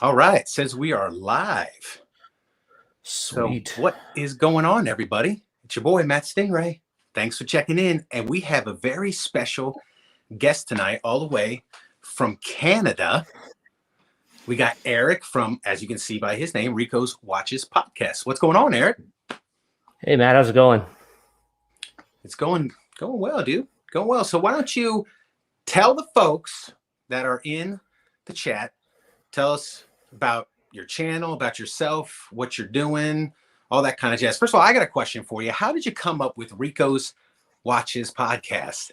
All right, says we are live. Sweet. So what is going on, everybody? It's your boy, Matt Stingray. Thanks for checking in. And we have a very special guest tonight, all the way from Canada. We got Eric from, as you can see by his name, Rico's Watches Podcast. What's going on, Eric? Hey, Matt, how's it going? It's going well, dude. Going well. So why don't you tell the folks that are in the chat, tell us about your channel, about yourself, what you're doing, all that kind of jazz. First of all, I got a question for you. How did you come up with Rico's Watches Podcast?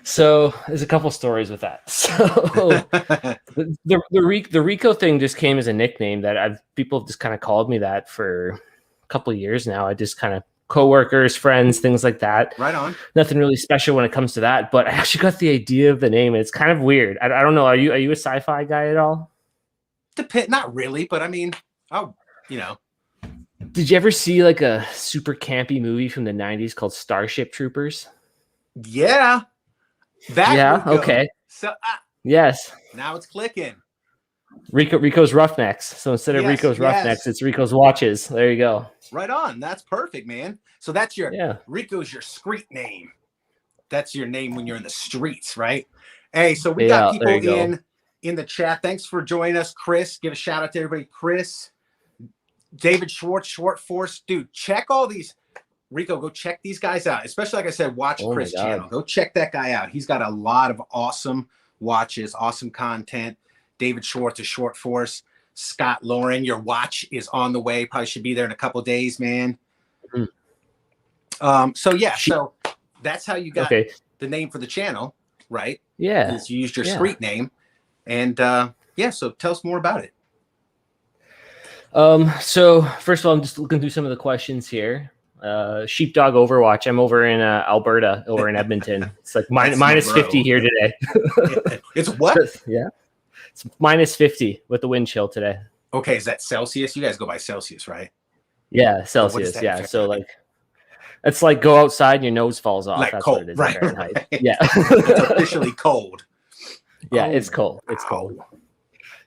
So there's a couple stories with that. So the Rico thing just came as a nickname that people have just kind of called me that for a couple of years now. I just kind of coworkers, friends, things like that. Right on. Nothing really special when it comes to that, but I actually got the idea of the name. It's kind of weird. I don't know. Are you a sci-fi guy at all? Not really, but I mean, Did you ever see like a super campy movie from the 90s called Starship Troopers? Yeah. Okay. So yes. Now it's clicking. Rico's Roughnecks. So instead of Rico's Roughnecks, it's Rico's Watches. There you go. Right on. That's perfect, man. So that's Rico's your street name. That's your name when you're in the streets, right? Hey, so we got people in the chat. Thanks for joining us, Chris. Give a shout out to everybody. Chris, David Schwartz, Short Force. Dude, check all these. Rico, go check these guys out. Especially, like I said, watch Chris' channel. Go check that guy out. He's got a lot of awesome watches, awesome content. David Schwartz is Short Force. Scott Lauren, your watch is on the way. Probably should be there in a couple of days, man. Mm-hmm. So that's how you got the name for the channel, right? Yeah. You used your street name. And so tell us more about it. So first of all, I'm just looking through some of the questions here. Sheepdog Overwatch. I'm over in Alberta, over in Edmonton. It's like minus 50 here today. It's what? Yeah. It's minus 50 with the wind chill today. Okay, is that Celsius? You guys go by Celsius, right? Yeah, Celsius. Yeah. So like it's like go outside and your nose falls off. Like that's cold, what it is. right? Yeah. It's officially cold. Yeah, it's cold. It's cold.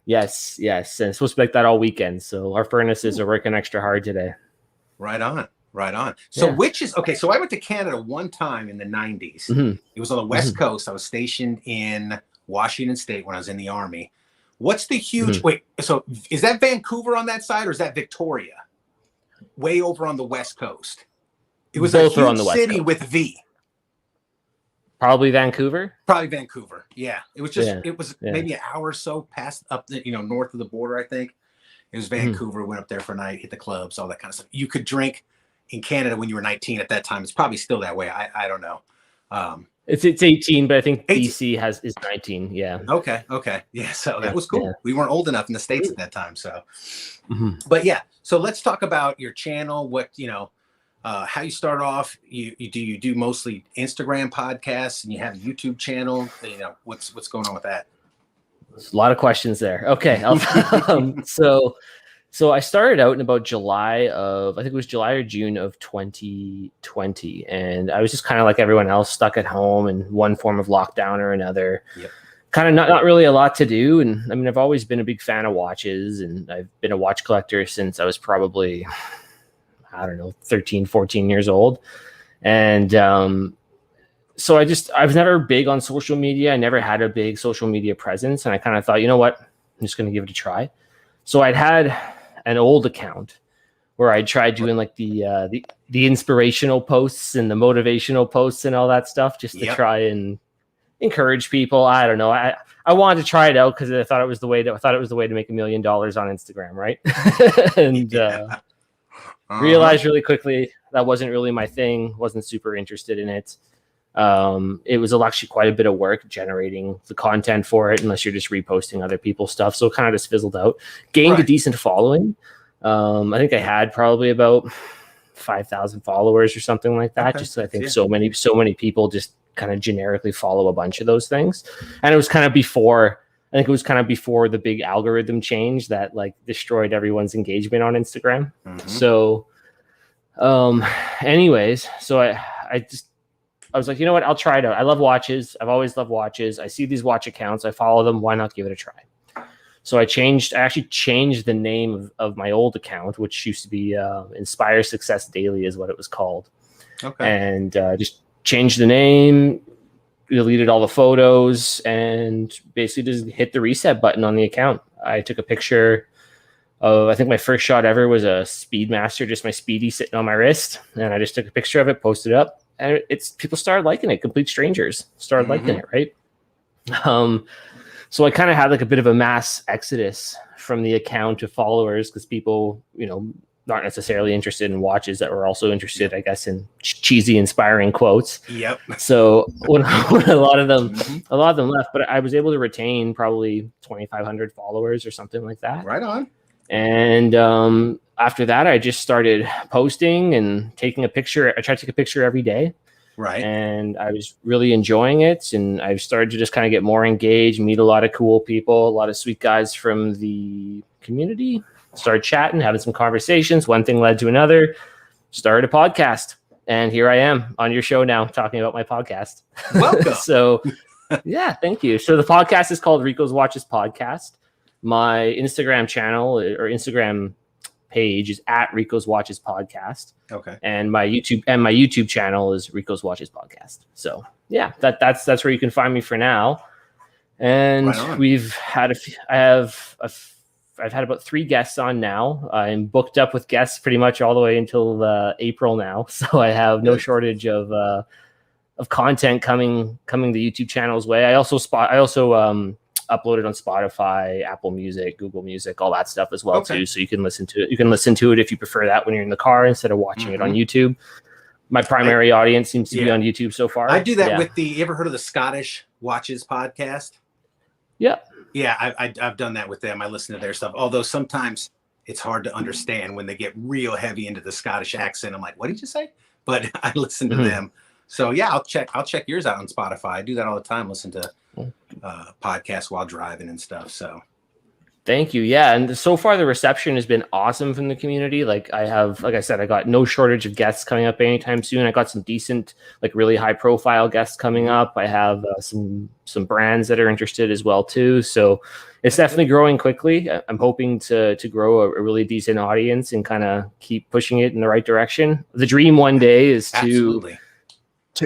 Yes. And it's supposed to be like that all weekend. So our furnaces are working extra hard today. Right on. So which is okay. So I went to Canada one time in the 90s. Mm-hmm. It was on the West Coast. I was stationed in Washington State when I was in the Army. What's the huge wait? So is that Vancouver on that side, or is that Victoria? Way over on the West Coast. It was both a huge on the West city Coast. With V. Probably Vancouver. Yeah, it was just it was maybe an hour or so past up the north of the border. I think it was Vancouver. Went up there for a night, hit the clubs, all that kind of stuff. You could drink in Canada when you were 19 at that time. It's probably still that way. I don't know. It's 18, but I think BC is 19. Yeah. Okay. Yeah. So that was cool. Yeah. We weren't old enough in the States at that time. So, but so let's talk about your channel. What, how you start off. You do mostly Instagram podcasts, and you have a YouTube channel. What's going on with that? There's a lot of questions there. Okay. So I started out in about July or June of 2020. And I was just kind of like everyone else, stuck at home in one form of lockdown or another. Yep. Kind of not really a lot to do. And I mean, I've always been a big fan of watches, and I've been a watch collector since I was probably, 13, 14 years old. And so I was never big on social media. I never had a big social media presence. And I kind of thought, you know what, I'm just going to give it a try. So I'd had an old account where I tried doing like the inspirational posts and the motivational posts and all that stuff, just to try and encourage people. I don't know. I wanted to try it out because I thought it was the way to make $1 million on Instagram, right? And realized really quickly that wasn't really my thing. Wasn't super interested in it. It was actually quite a bit of work generating the content for it, unless you're just reposting other people's stuff. So it kind of just fizzled out. Gained a decent following. I think I had probably about 5,000 followers or something like that. Just I think so many people just kind of generically follow a bunch of those things. And it was kind of before the big algorithm change that like destroyed everyone's engagement on Instagram. So anyways, so I was like, you know what? I'll try it out. I love watches. I've always loved watches. I see these watch accounts. I follow them. Why not give it a try? So I actually changed the name of my old account, which used to be Inspire Success Daily is what it was called. Okay. And just changed the name, deleted all the photos, and basically just hit the reset button on the account. I took a picture of, I think my first shot ever was a Speedmaster, just my Speedy sitting on my wrist. And I just took a picture of it, posted it up, and people started liking it. Complete strangers started liking it, right? So I kind of had like a bit of a mass exodus from the account of followers because people, not necessarily interested in watches that were also interested, I guess, in cheesy, inspiring quotes. Yep. So when a lot of them left, but I was able to retain probably 2,500 followers or something like that. Right on. And after that, I just started posting and taking a picture. I tried to take a picture every day. Right. And I was really enjoying it. And I've started to just kind of get more engaged, meet a lot of cool people, a lot of sweet guys from the community, started chatting, having some conversations. One thing led to another, started a podcast. And here I am on your show now talking about my podcast. Welcome. So yeah, thank you. So the podcast is called Rico's Watches Podcast. My Instagram channel or Instagram page is at Rico's Watches Podcast. Okay. And my YouTube channel is Rico's Watches Podcast. So yeah, that's where you can find me for now. And we've had I've had about 3 guests on now. I'm booked up with guests pretty much all the way until April now. So I have no shortage of content coming the YouTube channel's way. I also uploaded on Spotify, Apple Music, Google Music, all that stuff as well too. So you can listen to it. You can listen to it if you prefer that when you're in the car instead of watching it on YouTube. My primary audience seems to be on YouTube so far. I do that with you ever heard of the Scottish Watches podcast? Yeah. Yeah, I've done that with them. I listen to their stuff. Although sometimes it's hard to understand when they get real heavy into the Scottish accent. I'm like, what did you say? But I listen to them. So yeah, I'll check yours out on Spotify. I do that all the time. Listen to podcasts while driving and stuff. So thank you. Yeah. And so far the reception has been awesome from the community. Like I said, I got no shortage of guests coming up anytime soon. I got some decent, like really high profile guests coming up. I have some brands that are interested as well too. So it's definitely growing quickly. I'm hoping to grow a really decent audience and kind of keep pushing it in the right direction. The dream one day is to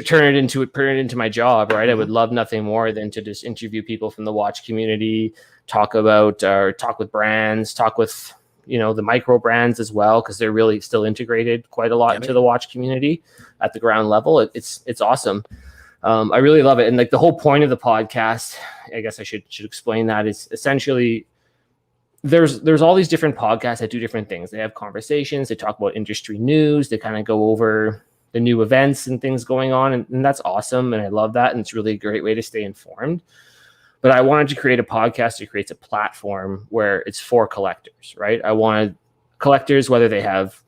turn it into my job, right? I would love nothing more than to just interview people from the watch community, talk with brands, talk with, the micro brands as well, because they're really still integrated quite a lot into the watch community at the ground level. It's awesome. I really love it. And like the whole point of the podcast, I guess I should explain that, is essentially there's all these different podcasts that do different things. They have conversations, they talk about industry news, they kind of go over the new events and things going on. And that's awesome. And I love that. And it's really a great way to stay informed. But I wanted to create a podcast that creates a platform where it's for collectors, right? I wanted collectors, whether they have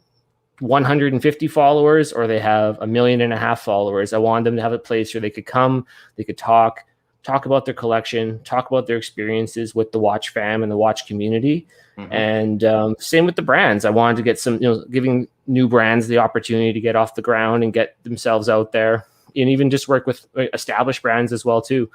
150 followers or they have 1.5 million followers, I wanted them to have a place where they could come, they could talk about their collection, talk about their experiences with the watch fam and the watch community. And same with the brands. I wanted to get some, giving new brands the opportunity to get off the ground and get themselves out there, and even just work with established brands as well too.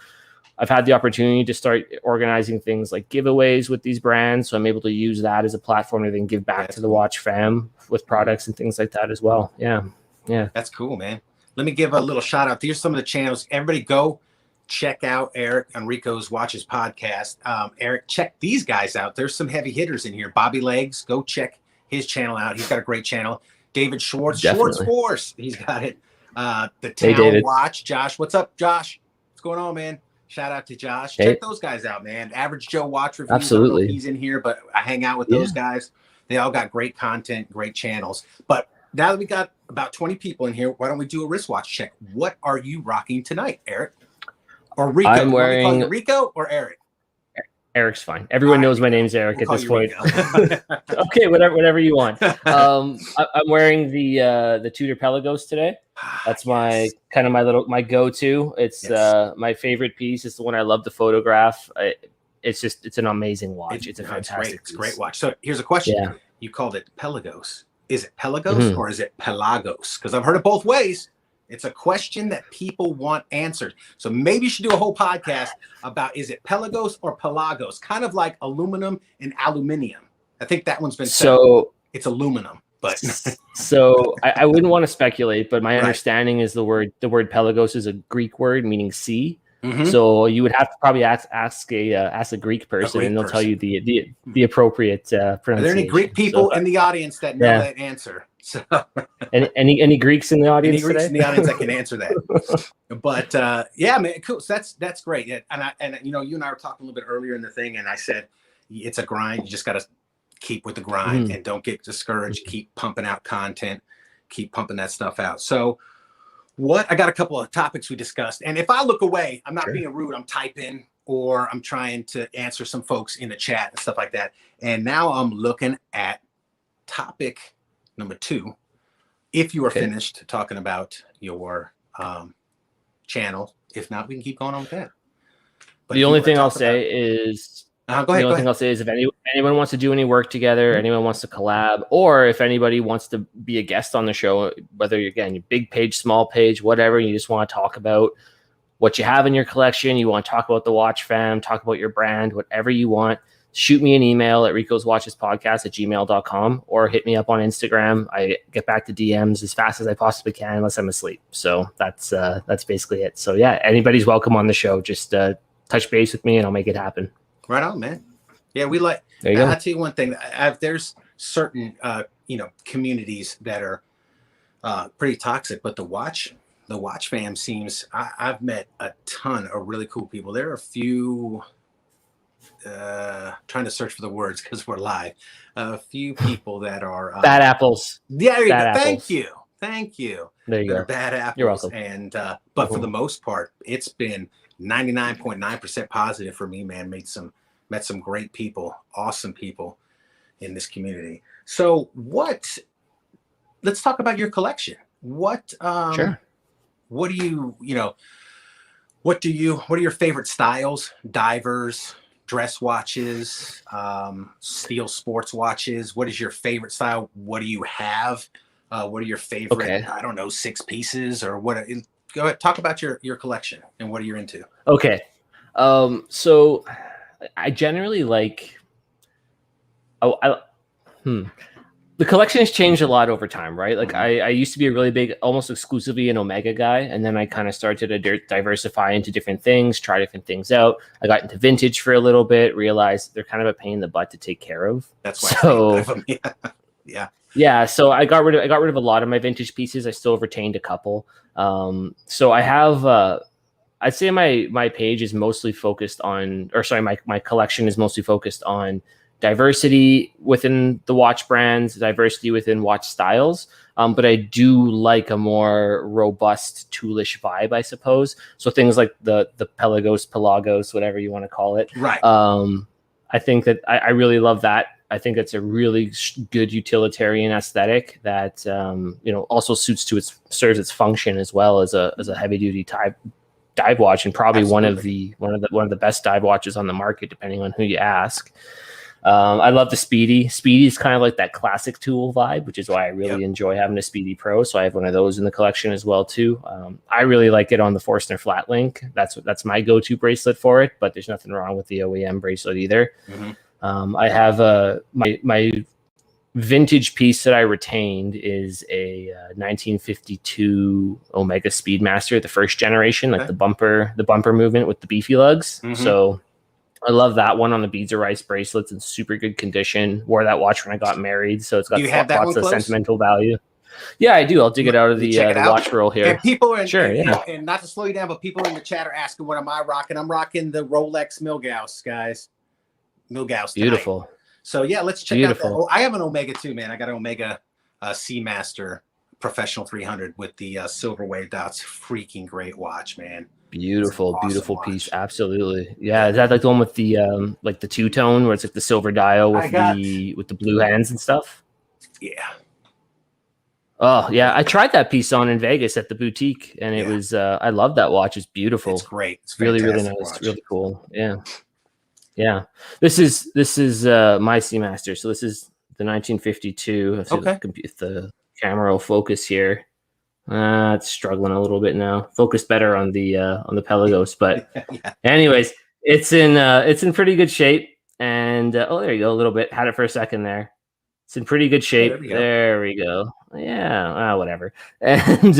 I've had the opportunity to start organizing things like giveaways with these brands. So I'm able to use that as a platform to then give back to the watch fam with products and things like that as well. Yeah. Yeah. That's cool, man. Let me give a little shout out. Here's some of the channels. Everybody go check out Eric on Rico's Watches Podcast. Eric, check these guys out. There's some heavy hitters in here. Bobby Legs, go check his channel out. He's got a great channel. David Schwartz, Schwartz Force. He's got it. The Town Watch. Josh, what's up, Josh? What's going on, man? Shout out to Josh. Check those guys out, man. Average Joe Watch Reviews. Absolutely. I don't know if he's in here, but I hang out with those guys. They all got great content, great channels. But now that we got about 20 people in here, why don't we do a wristwatch check? What are you rocking tonight, Eric? Or Rico? I'm wearing Rico or Eric? Eric's fine. Everyone knows my name's Eric at this point. Okay, whatever you want. I'm wearing the Tudor Pelagos today. That's my my go-to. It's my favorite piece. It's the one I love to photograph. It's an amazing watch. It's a fantastic. It's a great watch. So here's a question. Yeah. You called it Pelagos. Is it Pelagos or is it Pelagos? Because I've heard it both ways. It's a question that people want answered. So maybe you should do a whole podcast about, is it Pelagos or Pelagos? Kind of like aluminum and aluminium. I think that one's been so it's aluminum, but so I wouldn't want to speculate, but my understanding is the word Pelagos is a Greek word meaning sea. Mm-hmm. So you would have to probably ask a Greek person, and they'll tell you the appropriate pronunciation. Are there any Greek people in the audience that know that answer? So any Greeks in the audience? Any Greeks in the audience that can answer that? But yeah, man, cool. So that's great. And you know, you and I were talking a little bit earlier in the thing, and I said it's a grind. You just got to keep with the grind and don't get discouraged. Keep pumping out content. Keep pumping that stuff out. So I got a couple of topics we discussed, and if I look away, I'm not being rude. I'm typing or I'm trying to answer some folks in the chat and stuff like that. And now I'm looking at topic number 2. If you are finished talking about your channel, if not, we can keep going on with that. But the only thing I'll say is if anyone wants to do any work together, anyone wants to collab, or if anybody wants to be a guest on the show, whether you're again big page, small page, whatever, you just want to talk about what you have in your collection, you want to talk about the watch fam, talk about your brand, whatever you want, shoot me an email at ricoswatchespodcast@gmail.com or hit me up on Instagram. I get back to DMs as fast as I possibly can unless I'm asleep. So that's basically it. So yeah, anybody's welcome on the show. Just touch base with me and I'll make it happen. Right on, man. Yeah, we like. I'll tell you one thing. There's certain communities that are pretty toxic, but the watch fam seems. I've met a ton of really cool people. There are a few. Trying to search for the words because we're live. A few people that are bad apples. Yeah, thank you. There you go. Bad apples. You're welcome. And but for the most part, it's been 99.9% positive for me, man. Met some great people, awesome people in this community. So let's talk about your collection. What are your favorite styles? Divers, dress watches, steel sports watches. What is your favorite style? What do you have? What are your favorite, I don't know, 6 pieces or what? Go ahead, talk about your collection and what are you into. Okay. So I generally like, the collection has changed a lot over time, right? Like I used to be a really big, almost exclusively an Omega guy. And then I kind of started to diversify into different things, try different things out. I got into vintage for a little bit, realized they're kind of a pain in the butt to take care of. That's why. Yeah. So I got rid of a lot of my vintage pieces. I still retained a couple. So I have, I'd say my page is mostly focused on, my collection is mostly focused on diversity within the watch brands, diversity within watch styles. But I do like a more robust toolish vibe, I suppose. So things like the Pelagos, whatever you want to call it. Right. I think that I really love that. I think it's a really good utilitarian aesthetic that also serves its function as well as a heavy duty dive watch, and probably one of the best dive watches on the market, depending on who you ask. I love the Speedy. Speedy is kind of like that classic tool vibe, which is why I really enjoy having a Speedy Pro. So I have one of those in the collection as well too. I really like it on the Forstner Flat Link. That's my go-to bracelet for it, but there's nothing wrong with the OEM bracelet either. I have my vintage piece that I retained is a 1952 Omega Speedmaster, the first generation, like the bumper movement with the beefy lugs. So I love that one on the Beads of Rice bracelets in super good condition. Wore that watch when I got married, so it's got lots of sentimental value. Yeah, I do. I'll dig it out of the watch roll here. And people are and not to slow you down, but people in the chat are asking, what am I rocking? I'm rocking the Rolex Milgauss, guys. Milgauss. Beautiful. Tonight. So yeah, let's check out that. I have an Omega too, man. I got an Omega Seamaster Professional 300 with the silver wave dots. Freaking great watch, man. Beautiful piece. Absolutely. Yeah. Is that like the one with the like the two-tone where it's like the silver dial with the blue hands and stuff? Yeah. Oh yeah. I tried that piece on in Vegas at the boutique, and it was I love that watch. It's beautiful. It's great. It's really nice. Watch. Really cool. Yeah. Yeah. This is my Seamaster. So this is the 1952. If the camera will focus here. It's struggling a little bit now. Focus better on the Pelagos, but anyways, it's in pretty good shape. And there you go, a little bit. Had it for a second there. It's in pretty good shape. There we go. Yeah, whatever. And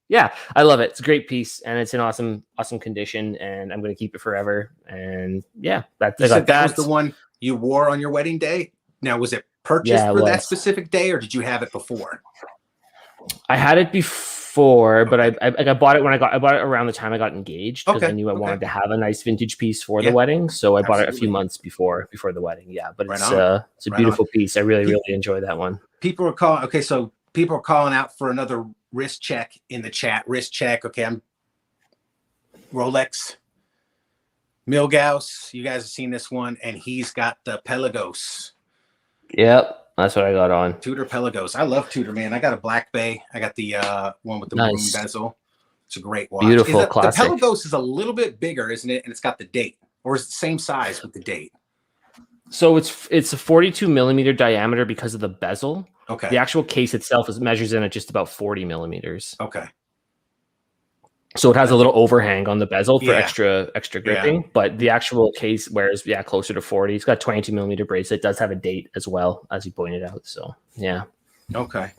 yeah, I love it. It's a great piece, and it's in awesome condition, and I'm going to keep it forever. And yeah, that was the one you wore on your wedding day. Now, was it purchased for that specific day, or did you have it before? I had it before, but I bought it when I bought it around the time I got engaged, because I knew I wanted to have a nice vintage piece for the wedding. So I bought it a few months before the wedding. Yeah, but it's a beautiful piece. I really enjoyed that one. People are calling. Okay, so people are calling out for another wrist check in the chat. Wrist check. Okay, I'm Rolex Milgauss. You guys have seen this one, and he's got the Pelagos. Yep. That's what I got on. Tudor Pelagos. I love Tudor, man. I got a Black Bay. I got the one with the maroon bezel. It's a great watch. Beautiful, classic. The Pelagos is a little bit bigger, isn't it? And it's got the date. Or is it the same size with the date? So it's a 42 millimeter diameter because of the bezel. Okay. The actual case itself measures in at just about 40 millimeters. Okay. So it has a little overhang on the bezel for extra gripping, but the actual case wears closer to 40. It's got 22 millimeter bracelet. It does have a date as well, as you pointed out. So yeah. Okay.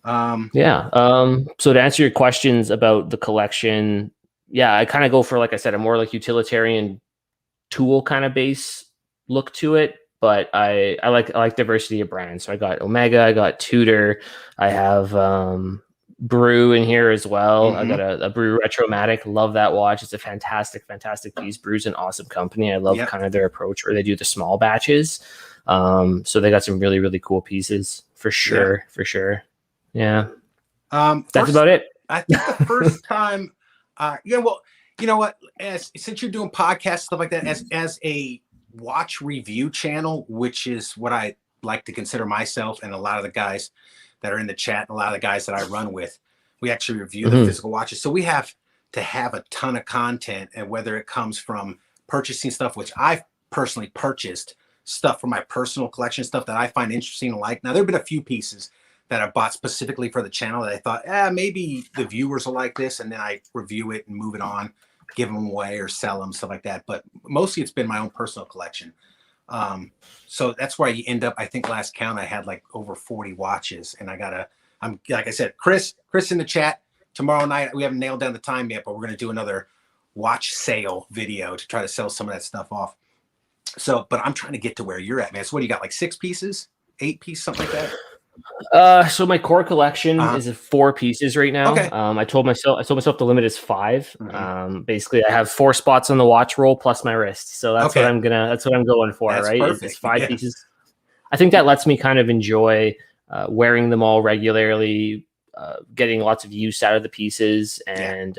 So to answer your questions about the collection, I kind of go for, like I said, a more like utilitarian tool kind of base look to it. But I like diversity of brands. So I got Omega, I got Tudor, I have Brew in here as well. I got a Brew Retromatic. Love that watch. It's a fantastic piece. Brew's an awesome company. I love kind of their approach where they do the small batches. So they got some really cool pieces for sure. Yeah. That's about it. I think the first time, well, you know what? Since you're doing podcasts, stuff like that, as a watch review channel, which is what I like to consider myself, and a lot of the guys that are in the chat, and a lot of the guys that I run with, we actually review the physical watches. So we have to have a ton of content, and whether it comes from purchasing stuff, which I've personally purchased stuff for my personal collection, stuff that I find interesting and like. Now, there have been a few pieces that I bought specifically for the channel that I thought, maybe the viewers will like this, and then I review it and move it on, give them away or sell them, stuff like that. But mostly it's been my own personal collection. So that's why you end up, I think last count I had like over 40 watches, and I'm like I said, Chris in the chat, tomorrow night, we haven't nailed down the time yet, but we're going to do another watch sale video to try to sell some of that stuff off. So, but I'm trying to get to where you're at, man. So what do you got? Like 6 pieces, 8 pieces, something like that? So my core collection is 4 pieces right now. Okay. I told myself the limit is 5. Basically I have 4 spots on the watch roll plus my wrist. So that's what I'm going for, that's right? Perfect. It's 5 pieces. I think that lets me kind of enjoy wearing them all regularly, getting lots of use out of the pieces, and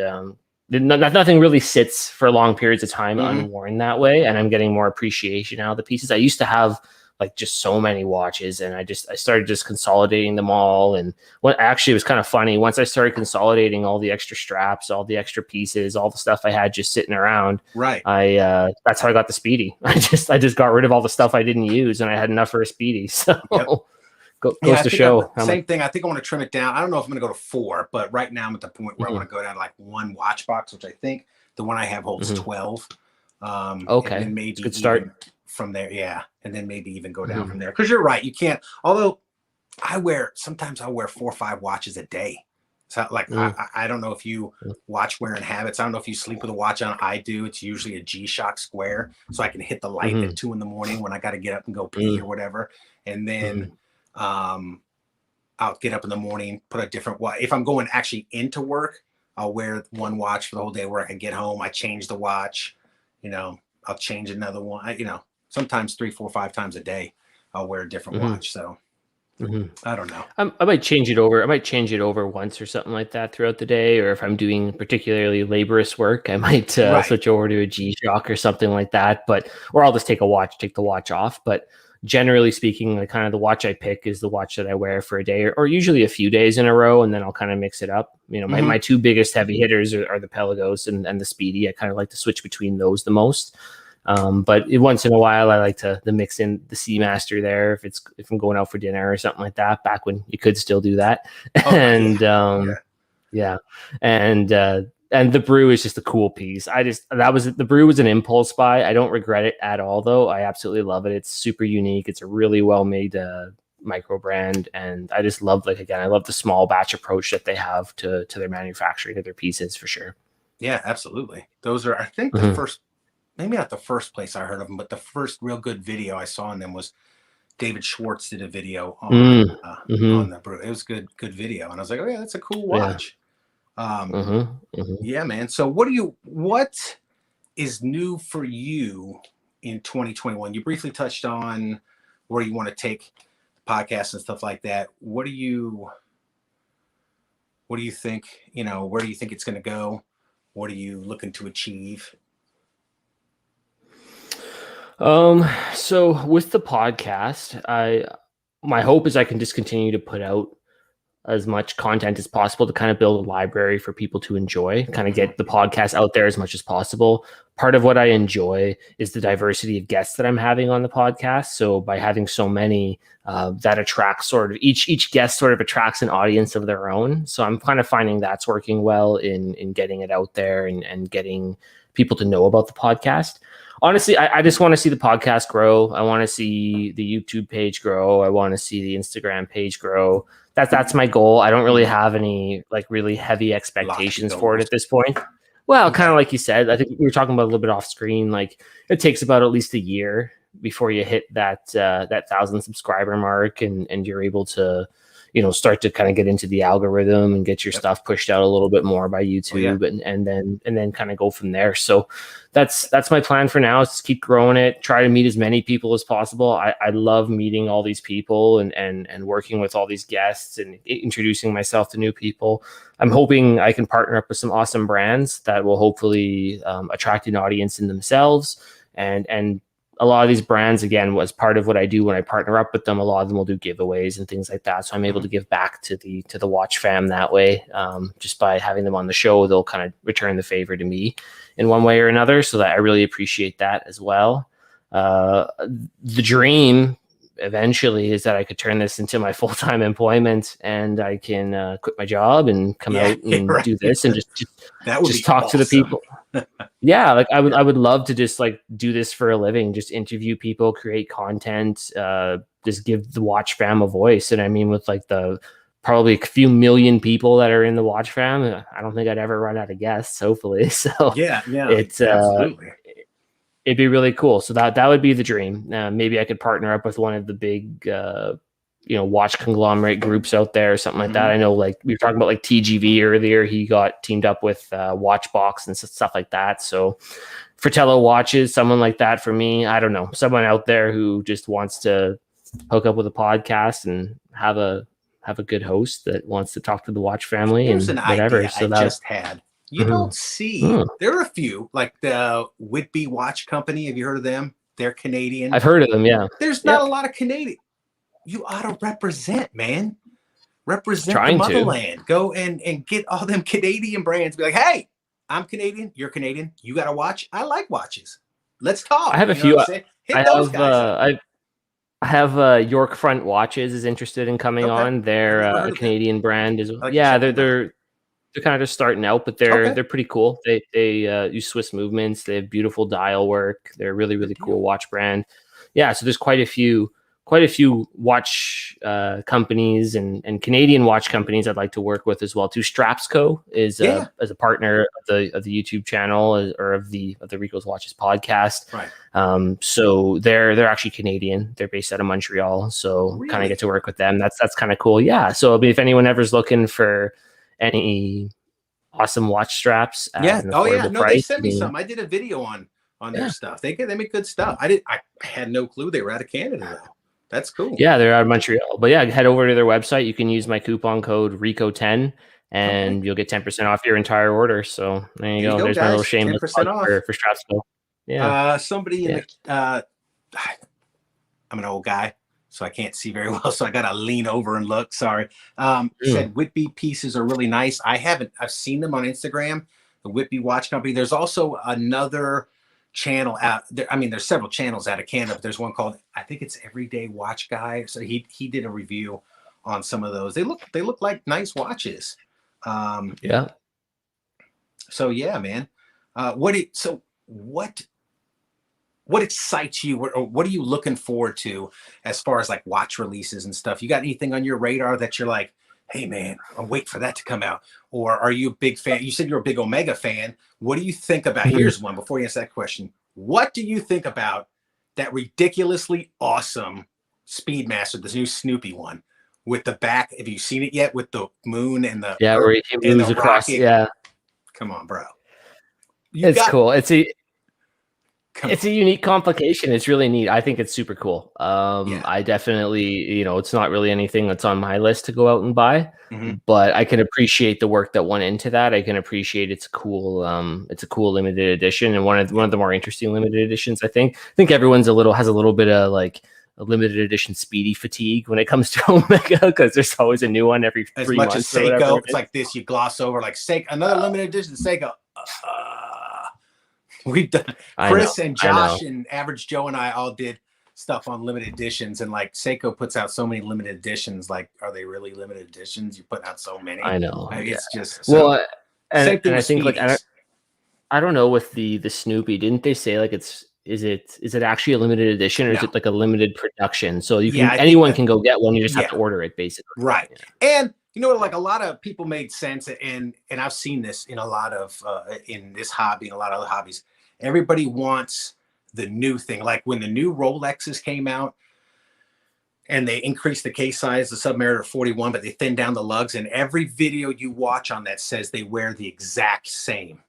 nothing really sits for long periods of time unworn that way, and I'm getting more appreciation out of the pieces. I used to have like just so many watches, and I started just consolidating them all. And what actually was kind of funny, once I started consolidating all the extra straps, all the extra pieces, all the stuff I had just sitting around, right? That's how I got the Speedy. I just got rid of all the stuff I didn't use, and I had enough for a Speedy. So goes to show. Same thing. I think I want to trim it down. I don't know if I'm going to go to 4, but right now I'm at the point where I want to go down to like 1 watch box, which I think the one I have holds 12. Okay. And then maybe good start from there. Yeah. And then maybe even go down from there. Cause you're right. You can't, although sometimes I wear 4 or 5 watches a day. So like, I don't know if you watch wearing habits. I don't know if you sleep with a watch on. I do. It's usually a G-Shock Square. So I can hit the light at 2 a.m. when I got to get up and go pee or whatever. And then, I'll get up in the morning, put a different watch. If I'm going actually into work, I'll wear 1 watch for the whole day. Where I can get home, I change the watch, I'll change another one. Sometimes 3, 4, 5 times a day, I'll wear a different watch. So I don't know. I might change it over. I might change it over once or something like that throughout the day. Or if I'm doing particularly laborious work, I might switch over to a G-Shock or something like that. Or I'll just take the watch off. But generally speaking, like kind of the watch I pick is the watch that I wear for a day or usually a few days in a row, and then I'll kind of mix it up. My 2 biggest heavy hitters are the Pelagos and the Speedy. I kind of like to switch between those the most. But once in a while, I like to mix in the Seamaster there if I'm going out for dinner or something like that. Back when you could still do that, and and the brew is just a cool piece. The brew was an impulse buy. I don't regret it at all, though. I absolutely love it. It's super unique. It's a really well made micro brand, and I just love I love the small batch approach that they have to their manufacturing of their pieces for sure. Yeah, absolutely. Those are, I think, the first. Maybe not the first place I heard of them, but the first real good video I saw on them was David Schwartz did a video on the brew. It was good video, and I was like, oh yeah, that's a cool watch. Yeah, man. So what is new for you in 2021? You briefly touched on where you want to take the podcast and stuff like that. What do you think? Where do you think it's going to go? What are you looking to achieve? So with the podcast, my hope is I can just continue to put out as much content as possible to kind of build a library for people to enjoy, kind of get the podcast out there as much as possible. Part of what I enjoy is the diversity of guests that I'm having on the podcast. So by having so many, that attracts sort of each guest sort of attracts an audience of their own. So I'm kind of finding that's working well in getting it out there and getting people to know about the podcast. Honestly, I just want to see the podcast grow. I want to see the YouTube page grow. I want to see the Instagram page grow. That's my goal. I don't really have any really heavy expectations for it at this point. Well, kind of like you said, I think we were talking about a little bit off screen. It takes about at least a year before you hit that 1,000 subscriber mark, and you're able to start to kind of get into the algorithm and get your stuff pushed out a little bit more by YouTube, and then kind of go from there. So that's my plan for now, is just keep growing it, try to meet as many people as possible. I love meeting all these people and working with all these guests and introducing myself to new people. I'm hoping I can partner up with some awesome brands that will hopefully attract an audience in themselves, and a lot of these brands, again, was part of what I do when I partner up with them. A lot of them will do giveaways and things like that. So I'm able to give back to the watch fam that way. Just by having them on the show, they'll kind of return the favor to me in one way or another. So that I really appreciate that as well. The dream eventually is that I could turn this into my full-time employment, and I can quit my job and come out and do this and just talk awesome to the people. Yeah, I would love to just do this for a living, just interview people, create content, just give the watch fam a voice. And I mean, with the probably a few million people that are in the watch fam, I don't think I'd ever run out of guests, hopefully. So it's absolutely. It'd be really cool. So that would be the dream. Maybe I could partner up with one of the big watch conglomerate groups out there or something like that. I know we were talking about TGV earlier. He got teamed up with Watchbox and stuff like that. So Fratello Watches, someone like that for me. I don't know, someone out there who just wants to hook up with a podcast and have a good host that wants to talk to the watch family. There's and an whatever. idea So I just had. You don't see, there are a few, like the Whitby Watch Company. Have you heard of them? They're Canadian. I've heard of them, yeah. There's not a lot of Canadian. You ought to represent, man. Represent the motherland. Go and get all them Canadian brands. Be like, hey, I'm Canadian. You're Canadian. You got a watch? I like watches. Let's talk. I have a few. I have York Front Watches is interested in coming on. They're a Canadian brand as well. Yeah, they're kind of just starting out, but they're pretty cool. They use Swiss movements. They have beautiful dial work. They're a really, really cool watch brand. Yeah, so there's quite a few watch companies and Canadian watch companies I'd like to work with as well too. Strapsco is as a partner of the YouTube channel or of the Rico's Watches podcast. Right. So they're actually Canadian. They're based out of Montreal. So kind of get to work with them. That's kind of cool. Yeah. So I mean, if anyone ever's looking for any awesome watch straps at an affordable price, they sent me some. I did a video on their stuff. They make good stuff. I had no clue they were out of Canada though. That's cool. Yeah, they're out of Montreal. But yeah, head over to their website. You can use my coupon code RICO10 and you'll get 10% off your entire order. So there you go. There's my little shameless plug for Strapsco. Yeah. Somebody in the I'm an old guy, so I can't see very well. So I gotta lean over and look. Sorry. Said Whitby pieces are really nice. I've seen them on Instagram, the Whitby Watch Company. There's also another channel out there. I mean, there's several channels out of Canada, but there's one called, I think it's Everyday Watch Guy. So he did a review on some of those. They look like nice watches. Yeah. So yeah, man. What excites you, or what are you looking forward to as far as like watch releases and stuff? You got anything on your radar that you're like, hey man, I'm waiting for that to come out? Or are you a big fan? You said you're a big Omega fan. What do you think about, here's one before you answer that question. What do you think about that ridiculously awesome Speedmaster, this new Snoopy one with the back? Have you seen it yet with the moon and the, where it moves across? rocket? Yeah. Come on, bro. It's cool. It's a unique complication. It's really neat. I think it's super cool. I definitely, it's not really anything that's on my list to go out and buy, but I can appreciate the work that went into that. I can appreciate it's a cool limited edition, and one of the more interesting limited editions. I think everyone's has a little bit of like a limited edition speedy fatigue when it comes to Omega, because there's always a new one every 3 months. As much as Seiko, it's like this, you gloss over like Seiko, another limited edition Seiko. We've done, Chris and Josh and Average Joe and I all did stuff on limited editions, and like Seiko puts out so many limited editions. Like, are they really limited editions? You're putting out so many. I know. It's just and I think like I don't know with the Snoopy. Didn't they say like is it actually a limited edition, or is it like a limited production? So you can anyone can go get one. You just have to order it, basically. Right. Yeah. And you know, like a lot of people made sense, and I've seen this in a lot of in this hobby and a lot of other hobbies. Everybody wants the new thing. Like when the new Rolexes came out and they increased the case size, the Submariner 41, but they thinned down the lugs, and every video you watch on that says they wear the exact same.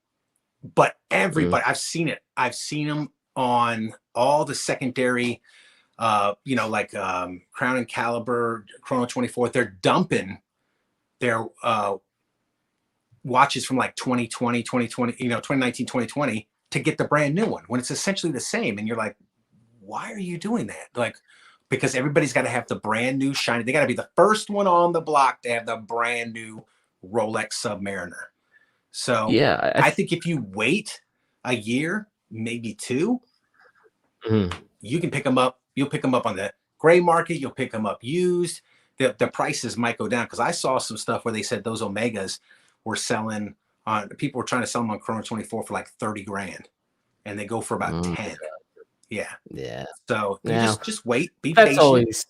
But everybody, I've seen it. I've seen them on all the secondary, like Crown and Caliber, Chrono 24. They're dumping their watches from like 2019, 2020 to get the brand new one when it's essentially the same. And you're like, why are you doing that? Like, because everybody's got to have the brand new shiny. They got to be the first one on the block to have the brand new Rolex Submariner. So yeah, I think if you wait a year, maybe two, you can pick them up. You'll pick them up on the gray market. You'll pick them up used. The prices might go down, because I saw some stuff where they said those Omegas were selling on, people were trying to sell them on Chrono 24 for like 30 grand, and they go for about 10. Yeah. So you just wait, be patient.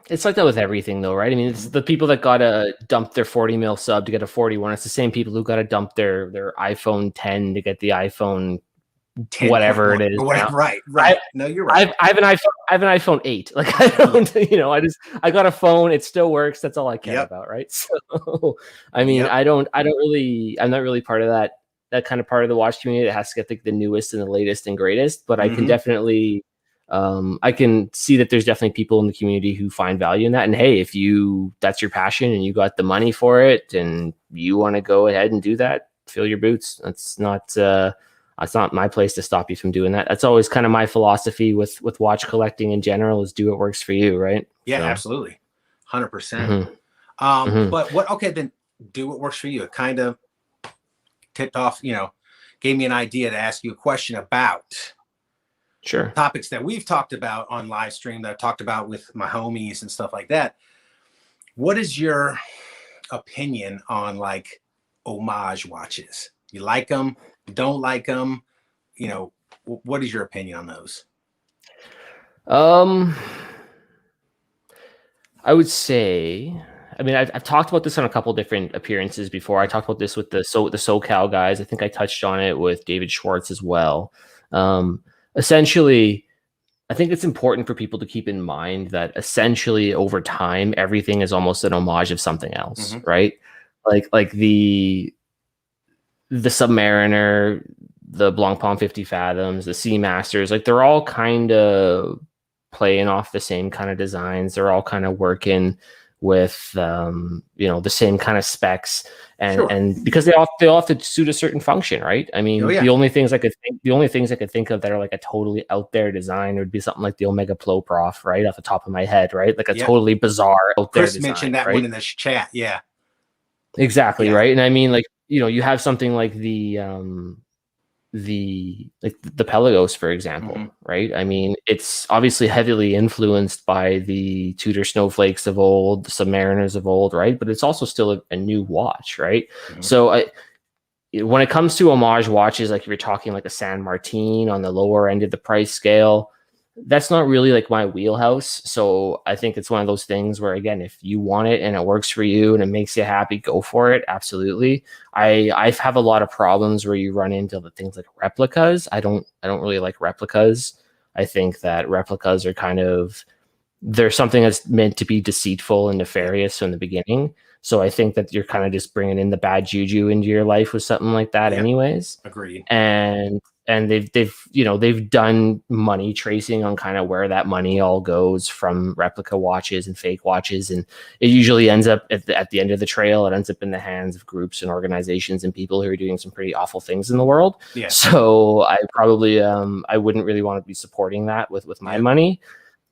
It's like that with everything, though, right? I mean, it's the people that gotta dump their 40 mil sub to get a 41. It's the same people who gotta dump their iPhone 10 to get the iPhone 10, whatever it is. Right. No, you're right. I have an iPhone 8. Like, I don't, I got a phone. It still works. That's all I care about, right? So, I mean, I'm not really part of that kind of part of the watch community that has to get the newest and the latest and greatest. But I can definitely, I can see that there's definitely people in the community who find value in that. And hey, if that's your passion and you got the money for it and you want to go ahead and do that, fill your boots. That's not my place to stop you from doing that. That's always kind of my philosophy with watch collecting in general, is do what works for you, right? Yeah, absolutely. 100%. But okay, then do what works for you. It kind of tipped off, gave me an idea to ask you a question about topics that we've talked about on live stream, that I've talked about with my homies and stuff like that. What is your opinion on like homage watches? You like them? Don't like them? What is your opinion on those? I would say, I mean, I've talked about this on a couple different appearances before. I talked about this with the SoCal guys. I think I touched on it with David Schwartz as well. Essentially, I think it's important for people to keep in mind that essentially over time, everything is almost an homage of something else, right? Like the Submariner, the Blancpain 50 Fathoms, the Seamasters, like they're all kind of playing off the same kind of designs. They're all kind of working with the same kind of specs, and because they all have to suit a certain function, right? I mean, the only things I could think of that are like a totally out there design would be something like the Omega Plo Prof, right, off the top of my head, right? Like a totally bizarre out there design. Chris mentioned that one in this chat. Yeah, exactly, right. And I mean, like, you have something like the the Pelagos, for example, right? I mean, it's obviously heavily influenced by the Tudor Snowflakes of old, the Submariners of old, right? But it's also still a new watch, right? So when it comes to homage watches, like if you're talking like a San Martin on the lower end of the price scale, that's not really like my wheelhouse. So I think it's one of those things where, again, if you want it and it works for you and it makes you happy, go for it. Absolutely. I have a lot of problems where you run into the things like replicas. I don't really like replicas. I think that replicas are kind of, they're something that's meant to be deceitful and nefarious from the beginning. So I think that you're kind of just bringing in the bad juju into your life with something like that, anyways. Agreed. And they've done money tracing on kind of where that money all goes from replica watches and fake watches, and it usually ends up at the end of the trail. It ends up in the hands of groups and organizations and people who are doing some pretty awful things in the world. Yeah. So I probably I wouldn't really want to be supporting that with my money.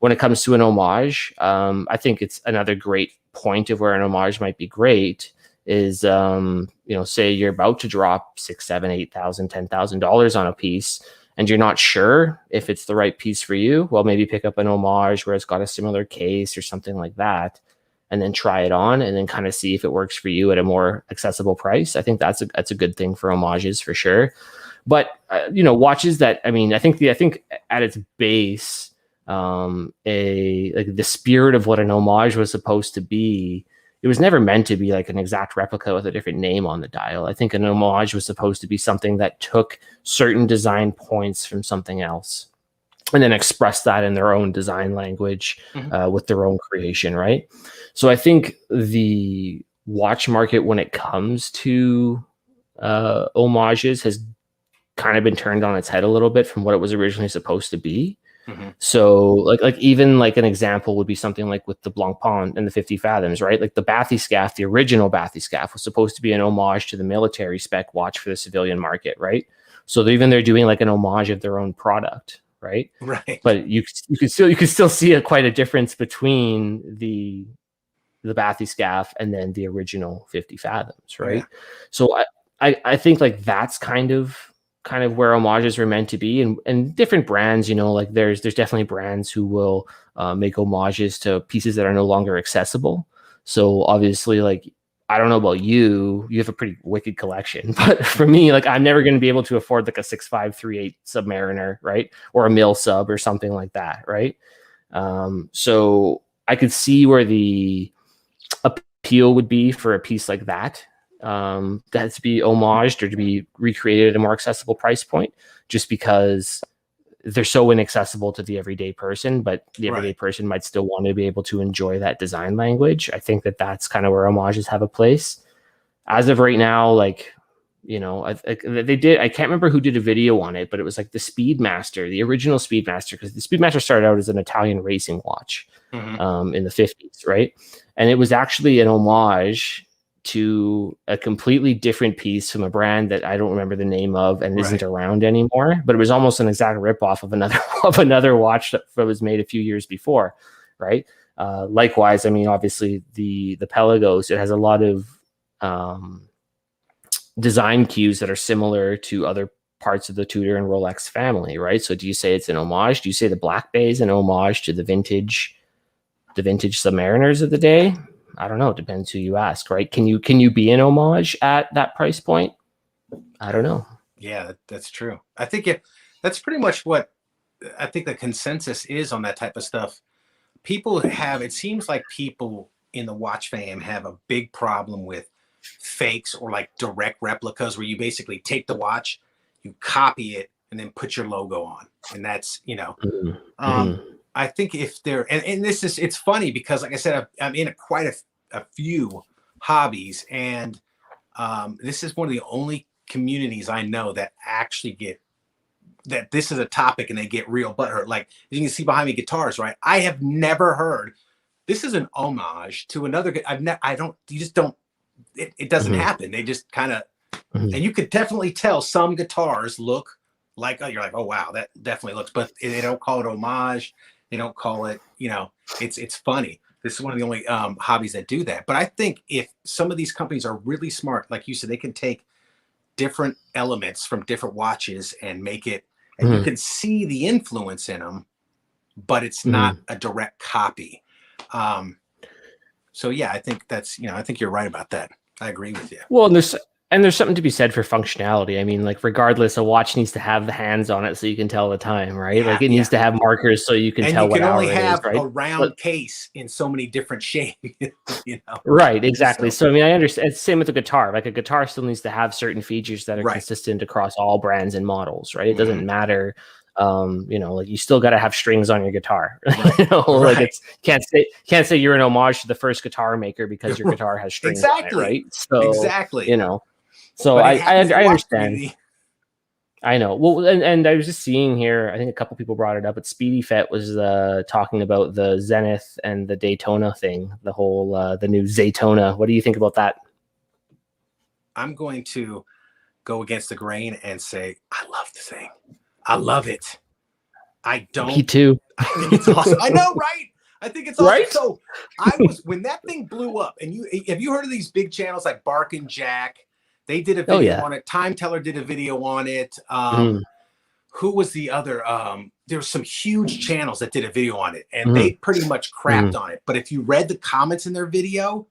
When it comes to an homage, I think it's another great point of where an homage might be great is, say you're about to drop $6,000, $7,000, $8,000, $10,000 on a piece and you're not sure if it's the right piece for you. Well, maybe pick up an homage where it's got a similar case or something like that, and then try it on and then kind of see if it works for you at a more accessible price. I think that's a good thing for homages for sure. But, watches that, I think at its base, the spirit of what an homage was supposed to be, it was never meant to be like an exact replica with a different name on the dial. I think an homage was supposed to be something that took certain design points from something else and then expressed that in their own design language, with their own creation, right? So I think the watch market, when it comes to homages, has kind of been turned on its head a little bit from what it was originally supposed to be. So like even like an example would be something like with the Blancpain and the 50 Fathoms, right? Like the bathyscaphe, the original bathyscaphe was supposed to be an homage to the military spec watch for the civilian market, right? So they're doing like an homage of their own product, right? Right. But you can still see quite a difference between the bathyscaphe and then the original 50 Fathoms, right? Yeah. So I think like that's kind of where homages were meant to be, and different brands, like there's definitely brands who will make homages to pieces that are no longer accessible. So obviously, like, I don't know about you have a pretty wicked collection, but for me, like, I'm never going to be able to afford like a 6538 Submariner, right? Or a Mill Sub or something like that, right? So I could see where the appeal would be for a piece like that, to be homaged or to be recreated at a more accessible price point, just because they're so inaccessible to the everyday person, but the everyday person might still want to be able to enjoy that design language. I think that's kind of where homages have a place. As of right now, like, they did, I can't remember who did a video on it, but it was like the Speedmaster, the original Speedmaster, because the Speedmaster started out as an Italian racing watch in the 50s, right? And it was actually an homage to a completely different piece from a brand that I don't remember the name of and isn't around anymore, but it was almost an exact ripoff of another watch that was made a few years before, right? Likewise, I mean, obviously the Pelagos, it has a lot of design cues that are similar to other parts of the Tudor and Rolex family, right? So do you say it's an homage? Do you say the Black Bay is an homage to the vintage Submariners of the day? I don't know. It depends who you ask, right? Can you be an homage at that price point? I don't know. Yeah, that's true. I think that's pretty much what I think the consensus is on that type of stuff. It seems like people in the watch fam have a big problem with fakes or like direct replicas, where you basically take the watch, you copy it, and then put your logo on. And that's, I think if they're, and it's funny because, like I said, I'm in quite a few hobbies, and this is one of the only communities I know that actually get that this is a topic and they get real butthurt. Like you can see behind me, guitars, right? I have never heard this is an homage to another. It doesn't happen. They just kind of, and you could definitely tell some guitars look like, you're like, oh wow, that definitely looks, but they don't call it homage. They don't call it, it's funny. This is one of the only hobbies that do that. But I think if some of these companies are really smart, like you said, they can take different elements from different watches and make it, and you can see the influence in them, but it's not a direct copy. So yeah, I think that's, I think you're right about that. I agree with you. Well, and there's something to be said for functionality. I mean, like, regardless, a watch needs to have the hands on it so you can tell the time, right? Yeah, like, it needs to have markers so you can tell what hour it is, right? And you can only have a round case in so many different shapes, Right, exactly. So I mean, I understand. It's the same with a guitar. Like, a guitar still needs to have certain features that are consistent across all brands and models, right? It doesn't matter. Like, you still got to have strings on your guitar. Like, it's can't say you're an homage to the first guitar maker because your guitar has strings on it, right? So so I understand. I know. Well, and I was just seeing here, I think a couple people brought it up, but Speedy Fett was talking about the Zenith and the Daytona thing, the whole the new Zaytona. What do you think about that? I'm going to go against the grain and say I love the thing. I love it. I don't. Me too. I think it's awesome. I know, right? I think it's awesome. Right? So when that thing blew up, and have you heard of these big channels like Bark and Jack? They did a video on it. Time Teller did a video on it. Who was the other? There were some huge channels that did a video on it, and they pretty much crapped on it. But if you read the comments in their video,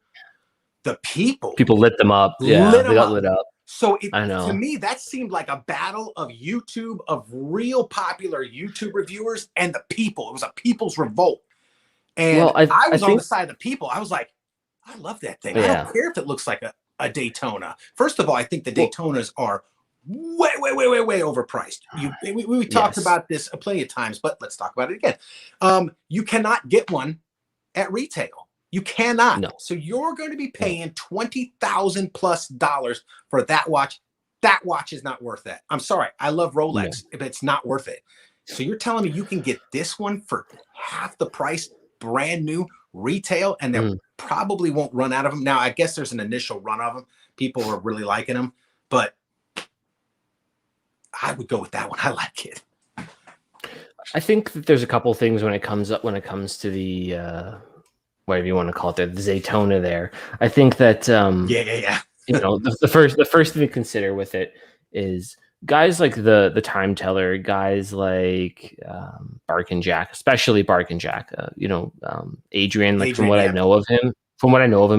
the people lit them up. Yeah, they got lit up. So to me, that seemed like a battle of YouTube, of real popular YouTube reviewers and the people. It was a people's revolt. And I was on the side of the people. I was like, I love that thing. I don't care if it looks like a Daytona. First of all, I think the Daytonas are way overpriced. We talked about this plenty of times, but let's talk about it again. You cannot get one at retail. You cannot. No. So you're going to be paying $20,000+ for that watch. That watch is not worth that. I'm sorry. I love Rolex, but it's not worth it. So you're telling me you can get this one for half the price, brand new retail, and they probably won't run out of them. Now, I guess there's an initial run of them. People are really liking them, but I would go with that one. I like it. I think that there's a couple things when it comes to the whatever you want to call it, the Zaytona there. I think that the first thing to consider with it is guys like the Time Teller, guys like Bark and Jack, especially Bark and Jack. Adrian, from what I know of him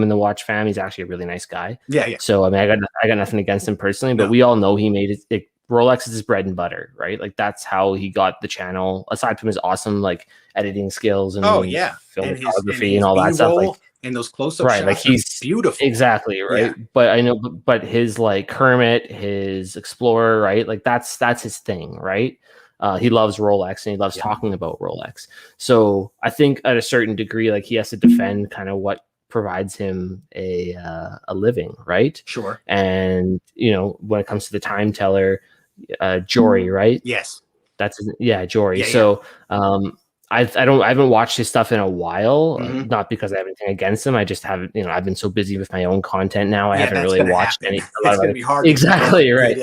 in the watch fam, he's actually a really nice guy. Yeah. So I mean, I got nothing against him personally, but we all know he made it. Rolex is his bread and butter, right? Like, that's how he got the channel. Aside from his awesome like editing skills and filmography and all that stuff, like, and those close-up right, shots, like, he's beautiful. Exactly, right. Yeah. But I know, but his like Kermit, his Explorer, right? Like, that's his thing, right? He loves Rolex and he loves talking about Rolex. So I think at a certain degree, like, he has to defend kind of what provides him a living, right? Sure. And when it comes to the Time Teller, Jory, right? Yes, Jory. Yeah, so I haven't watched his stuff in a while, not because I have anything against him. I just haven't, I've been so busy with my own content now. I haven't really watched any. It's going to be hard. Exactly, right.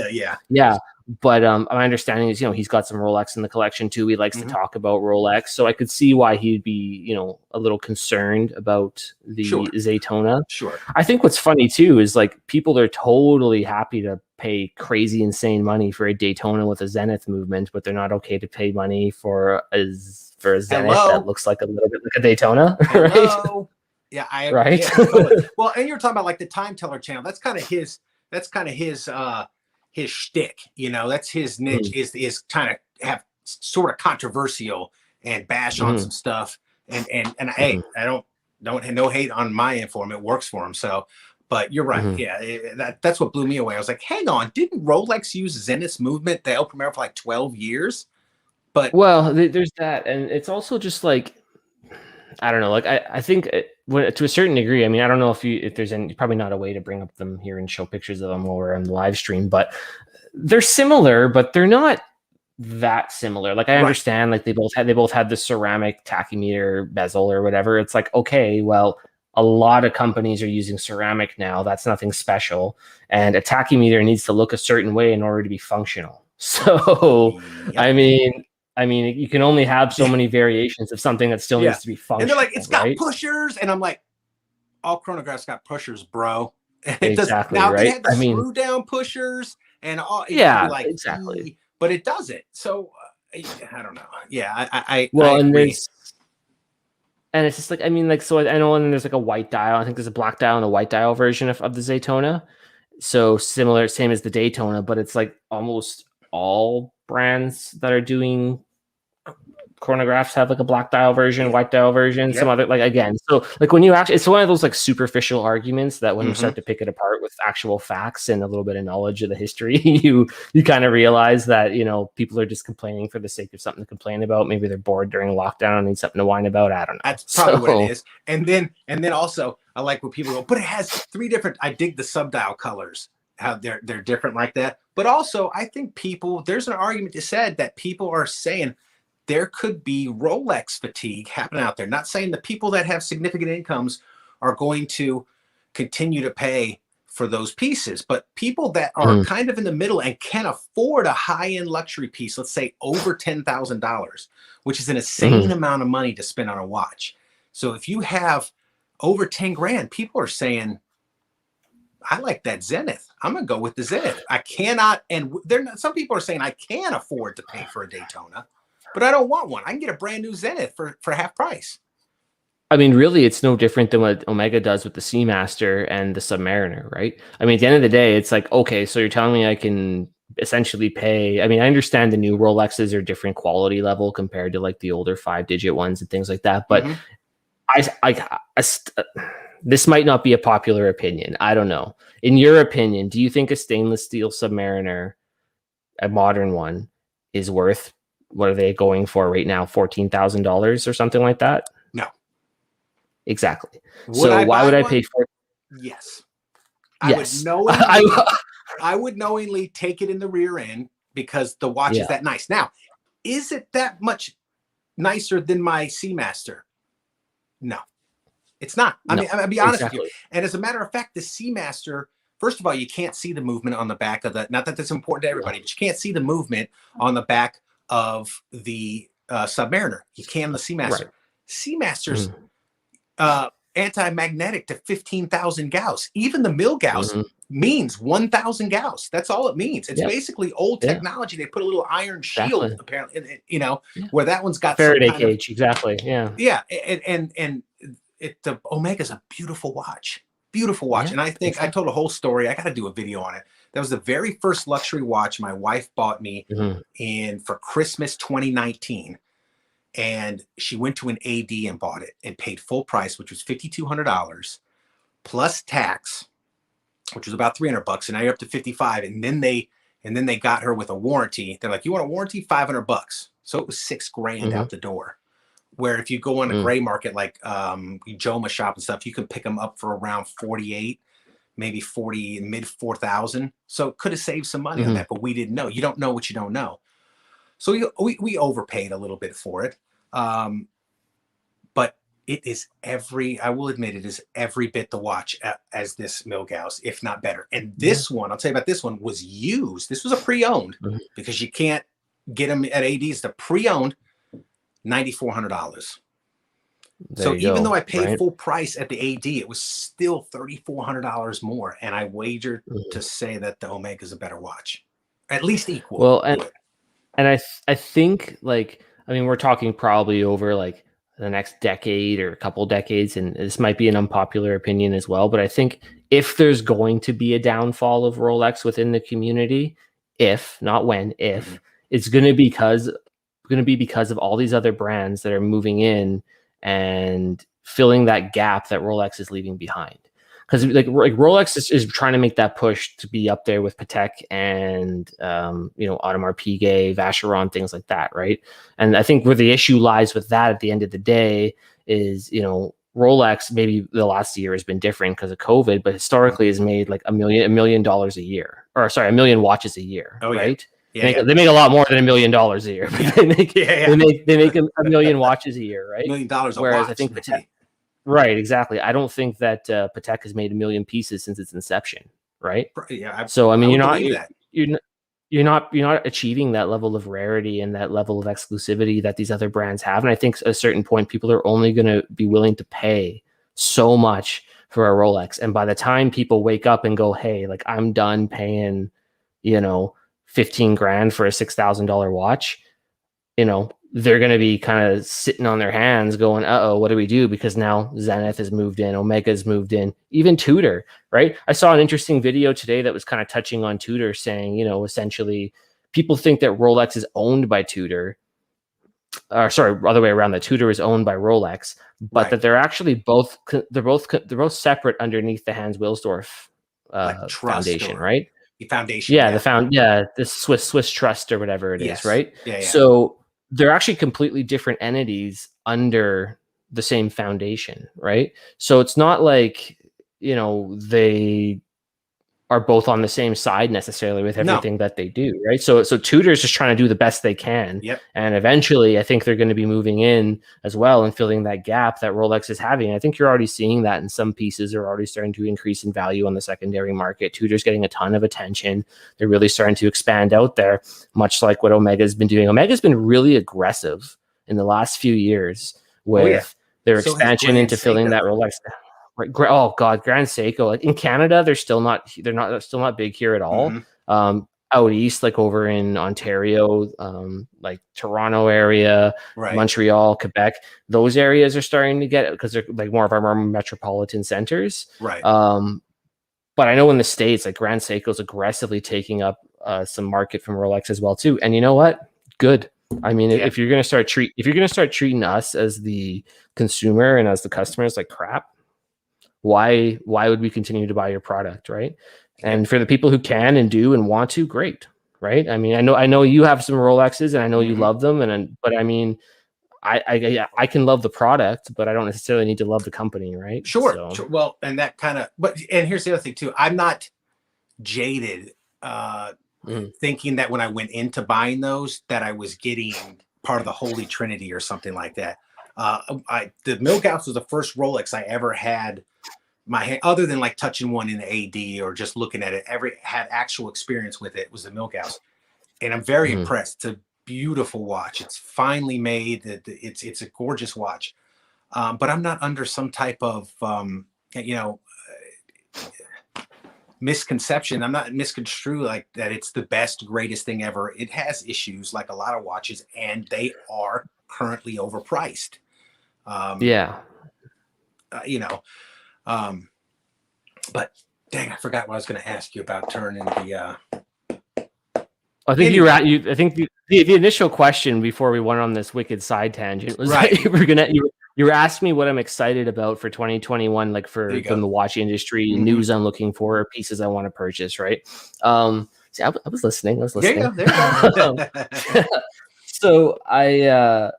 Yeah. But my understanding is, he's got some Rolex in the collection too. He likes to talk about Rolex, so I could see why he'd be, a little concerned about the Zaytona. Sure. I think what's funny too is, like, people are totally happy to pay crazy, insane money for a Daytona with a Zenith movement, but they're not okay to pay money for a Zenith that looks like a little bit like a Daytona, right? Yeah, I agree. Right. Yeah, totally. Well, and you're talking about like the Time Teller channel. That's kind of his shtick, that's his niche, is kind of have sort of controversial and bash on some stuff. And hey, I don't no hate on my end for him. It works for him. So, but you're right. Yeah, that's what blew me away. I was like, hang on, didn't Rolex use Zenith's movement, the El Primero, for like 12 years? But there's that, and it's also just like, I don't know. Like, I think to a certain degree, I mean, I don't know if there's probably not a way to bring up them here and show pictures of them while we're on the live stream, but they're similar, but they're not that similar. Like, I understand, like, they both had the ceramic tachymeter bezel or whatever. It's like, okay, well, a lot of companies are using ceramic now. That's nothing special. And a tachymeter needs to look a certain way in order to be functional. So, I mean, you can only have so many variations of something that still needs to be functional. And they're like, it's got pushers. And I'm like, all chronographs got pushers, bro. Exactly, now, right? they had the screw down pushers. and all, you could be Yeah, like, exactly. but it doesn't. So I don't know. Yeah, Well, I and agree. it's just like, I mean, like, so I know, and there's like a white dial. I think there's a black dial and a white dial version of the Zaytona. So similar, same as the Daytona, but it's like almost all brands that are doing chronographs have like a black dial version, white dial version, some other, like, again, so like when you actually, it's one of those like superficial arguments that when you start to pick it apart with actual facts and a little bit of knowledge of the history, you kind of realize that, you know, people are just complaining for the sake of something to complain about. Maybe they're bored during lockdown and need something to whine about. I don't know. That's probably what it is. And then also I like when people go, but it has 3 different, I dig the subdial colors, how they're different like that. But also I think there's an argument to said that people are saying there could be Rolex fatigue happening out there. Not saying the people that have significant incomes are going to continue to pay for those pieces, but people that are kind of in the middle and can afford a high-end luxury piece, let's say over $10,000, which is an insane amount of money to spend on a watch. So if you have over 10 grand, people are saying, I like that Zenith. I'm gonna go with the Zenith. I cannot, and some people are saying I can't afford to pay for a Daytona, but I don't want one. I can get a brand new Zenith for half price. I mean, really, it's no different than what Omega does with the Seamaster and the Submariner, right? I mean, at the end of the day, it's like, okay, so you're telling me I can essentially pay. I mean, I understand the new Rolexes are different quality level compared to like the older 5-digit ones and things like that. But this might not be a popular opinion. I don't know. In your opinion, do you think a stainless steel Submariner, a modern one, is worth, what are they going for right now? $14,000 or something like that? No. Exactly. So why would I pay for? Yes. Yes. I would knowingly take it in the rear end because the watch is that nice. Now, is it that much nicer than my Seamaster? No, it's not. I mean, I'll be honest with you. And as a matter of fact, the Seamaster, first of all, you can't see the movement on the back of the, not that that's important to everybody, but you can't see the movement on the back of the Submariner. You can the Seamaster. Right. Seamaster's anti-magnetic to 15,000 Gauss. Even the mil Gauss means 1,000 Gauss. That's all it means. It's basically old technology. They put a little iron shield, apparently, you know, where that one's got Faraday cage. Exactly. Yeah. Yeah. And the Omega's a beautiful watch. Beautiful watch. Yeah, and I think I told a whole story. I got to do a video on it. That was the very first luxury watch my wife bought me for Christmas 2019. And she went to an AD and bought it and paid full price, which was $5,200 plus tax, which was about $300. And now you're up to 55. And then they got her with a warranty. They're like, you want a warranty? $500. So it was $6,000 out the door. Where if you go on a gray market, like Joma shop and stuff, you can pick them up for around 48, maybe 40, mid 4,000. So it could have saved some money on that, but we didn't know. You don't know what you don't know. So we overpaid a little bit for it. But it is I will admit, it is every bit the watch as this Milgauss, if not better. And this one, I'll tell you about this one, was used. This was a pre-owned because you can't get them at ADs. The pre-owned, $9,400. So even though I paid full price at the AD, it was still $3,400 more. And I wagered to say that the Omega is a better watch, at least equal. Well, and I think, like, I mean, we're talking probably over like the next decade or a couple decades, and this might be an unpopular opinion as well, but I think if there's going to be a downfall of Rolex within the community, if, not when, if, it's going to be because of all these other brands that are moving in and filling that gap that Rolex is leaving behind. Because like Rolex is trying to make that push to be up there with Patek and Audemars Piguet, Vacheron, things like that, right? And I think where the issue lies with that at the end of the day is, Rolex, maybe the last year has been different because of COVID, but historically has made like $1 million a year, or sorry, 1 million watches a year, right? Yeah. They make a lot more than $1 million a year. But they make $1 million watches a year, right? $1 million a Whereas watch. I think Patek. Right, exactly. I don't think that Patek has made 1 million pieces since its inception, right? Yeah. So I mean, you're not achieving that level of rarity and that level of exclusivity that these other brands have. And I think at a certain point, people are only going to be willing to pay so much for a Rolex. And by the time people wake up and go, "Hey, like I'm done paying $15 grand for a $6,000 watch, they're going to be kind of sitting on their hands going, uh-oh, what do we do? Because now Zenith has moved in, Omega's moved in, even Tudor, right? I saw an interesting video today that was kind of touching on Tudor, saying, essentially people think that Rolex is owned by Tudor, or sorry, other way around, that Tudor is owned by Rolex, but that they're actually both separate underneath the Hans Wilsdorf Foundation, right? The foundation. Yeah, the Swiss Trust or whatever it is, right? Yeah. So they're actually completely different entities under the same foundation, right? So it's not like, they are both on the same side necessarily with everything that they do, right? So Tudor's just trying to do the best they can. Yep. And eventually I think they're going to be moving in as well and filling that gap that Rolex is having. I think you're already seeing that in some pieces. Are already starting to increase in value on the secondary market. Tudor's getting a ton of attention. They're really starting to expand out there, much like what Omega's been doing. Omega's been really aggressive in the last few years with their expansion into filling that Rolex. Right. Oh God, Grand Seiko. Like in Canada, they're still not big here at all. Out east, like over in Ontario, like Toronto area, Montreal, Quebec, those areas are starting to get it because they're like more of our metropolitan centers. Right. But I know in the States, like Grand Seiko's aggressively taking up some market from Rolex as well too. And you know what? Good. I mean, if you're gonna start treating us as the consumer and as the customers like crap, why would we continue to buy your product, right? And for the people who can and do and want to, great, right? I mean, I know you have some Rolexes and I know you love them, but I mean, I can love the product, but I don't necessarily need to love the company, right? Sure. Well, and that kind of, and here's the other thing too. I'm not jaded thinking that when I went into buying those, that I was getting part of the Holy Trinity or something like that. The Milgauss was the first Rolex I ever had my hand, other than like touching one in the AD or just looking at it, had actual experience with it, was the Milgauss. And I'm very impressed. It's a beautiful watch. It's finely made. It's a gorgeous watch. But I'm not under some type of, misconception. I'm not misconstrued like that it's the best, greatest thing ever. It has issues like a lot of watches, and they are currently overpriced. But dang, I forgot what I was going to ask you about turning the. I think I think the initial question before we went on this wicked side tangent was that you were asking me what I'm excited about for 2021, like from the watch industry, news I'm looking for, pieces I want to purchase, right? See, I was listening. There you go. So I,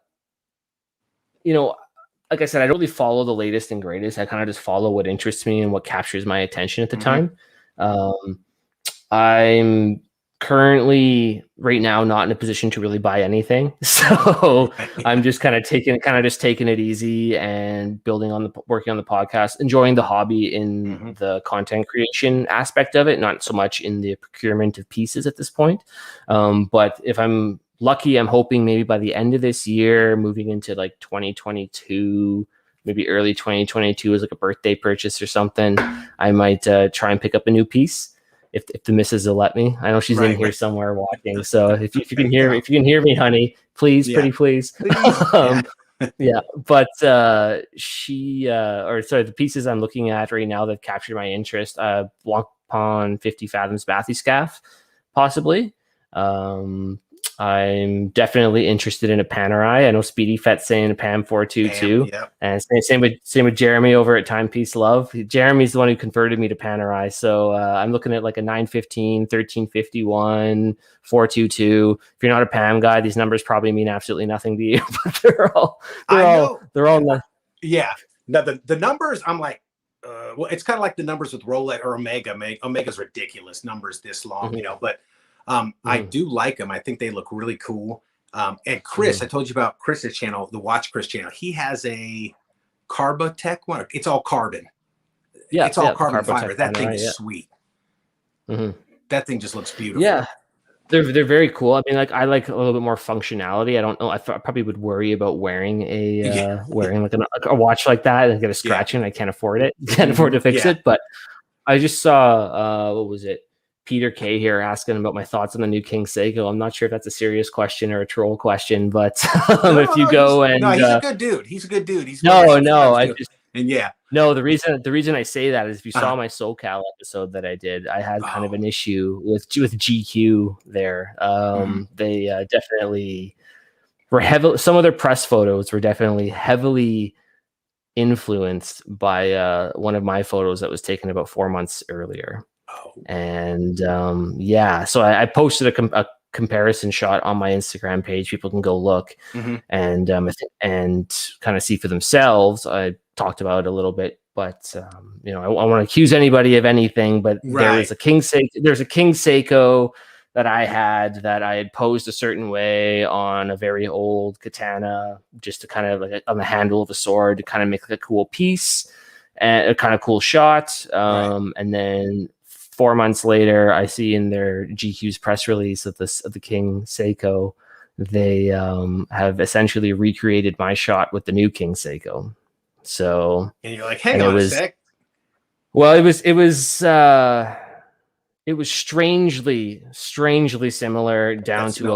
like I said, I don't really follow the latest and greatest. I kind of just follow what interests me and what captures my attention at the time. I'm currently right now not in a position to really buy anything, so I'm just kind of taking it easy and working on the podcast, enjoying the hobby in the content creation aspect of it, not so much in the procurement of pieces at this point. But if I'm lucky, I'm hoping maybe by the end of this year, moving into like 2022, maybe early 2022 as like a birthday purchase or something, I might try and pick up a new piece. If the missus will let me. I know she's in here somewhere watching. So if you can hear me, honey, please, pretty please. But the pieces I'm looking at right now that captured my interest, Blancpain 50 Fathoms Bathyscaphe, possibly. I'm definitely interested in a Panerai. I know Speedy Fett's saying a Pam 422, and same with Jeremy over at Timepiece Love. Jeremy's the one who converted me to Panerai, so I'm looking at like a 915, 1351, 422. If you're not a Pam guy, these numbers probably mean absolutely nothing to you, but they're all. Yeah. Now the numbers, I'm like, well, it's kind of like the numbers with Rolex or Omega. Omega's ridiculous numbers this long, but. I do like them. I think they look really cool. And Chris, I told you about Chris's channel, the Watch Chris channel. He has a Carbotech one. It's all carbon. Yeah, it's all carbon fiber. That thing is sweet. That thing just looks beautiful. Yeah, they're very cool. I mean, like I like a little bit more functionality. I don't know. I probably would worry about wearing a a watch like that and get a scratch in. I can't afford it. Can't afford to fix it. But I just saw what was it? Peter K here asking about my thoughts on the new King Seiko. I'm not sure if that's a serious question or a troll question, but if you go and he's a good dude. He's a good dude. He's no, the reason I say that is if you saw my SoCal episode that I did, I had kind of an issue with GQ there. They definitely were heavily. Some of their press photos were definitely heavily influenced by one of my photos that was taken about 4 months earlier. And so I posted a comparison shot on my Instagram page. People can go look and kind of see for themselves. I talked about it a little bit, but I want to accuse anybody of anything, but there's a King Seiko that I had posed a certain way on a very old katana, just to kind of like on the handle of a sword to kind of make like a cool piece and a kind of cool shot. And then 4 months later, I see in their GQ's press release of the King Seiko, they have essentially recreated my shot with the new King Seiko. So, and you're like, hang on a sec. Well, it was strangely similar down to a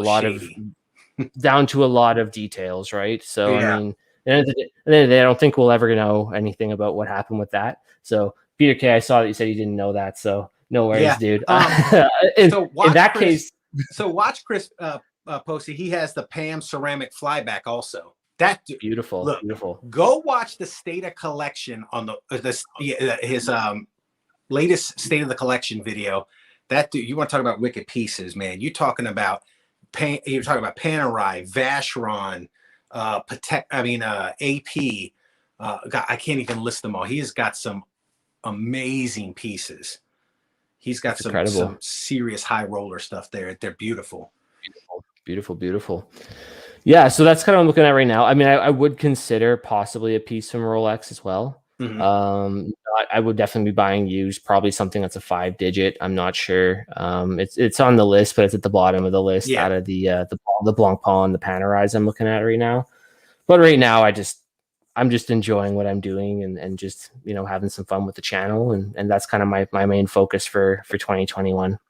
lot of details, right? So I mean, and then I don't think we'll ever know anything about what happened with that. So Peter K, I saw that you said you didn't know that, so no worries, dude. In that case, so watch Chris Posey. He has the Pam ceramic flyback also. That beautiful. Go watch the State of Collection on his latest State of the Collection video. That dude, you want to talk about wicked pieces, man? You're talking about Panerai, Vacheron, AP. God, I can't even list them all. He's got some amazing pieces. He's got some serious high roller stuff there. They're beautiful. Beautiful. Yeah, so that's kind of what I'm looking at right now. I mean, I would consider possibly a piece from Rolex as well. I would definitely be buying used, probably something that's a 5-digit. I'm not sure. It's on the list, but it's at the bottom of the list out of the Blancpain and the Panerais I'm looking at right now. But right now, I'm just enjoying what I'm doing and just having some fun with the channel, and that's kind of my main focus for 2021.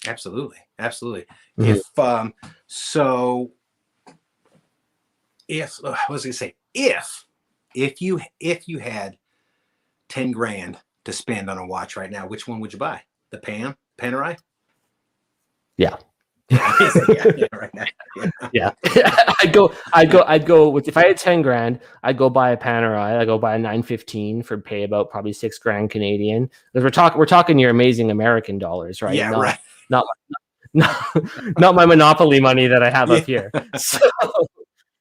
Absolutely. If you had 10 grand to spend on a watch right now, which one would you buy? The Panerai? Yeah. Right now. Yeah. I'd go with, if I had 10 grand, I'd go buy a Panerai. I'd go buy a 915 for pay about probably 6 grand Canadian. Because we're talking your amazing American dollars, right? Yeah, right. Not my Monopoly money that I have up here.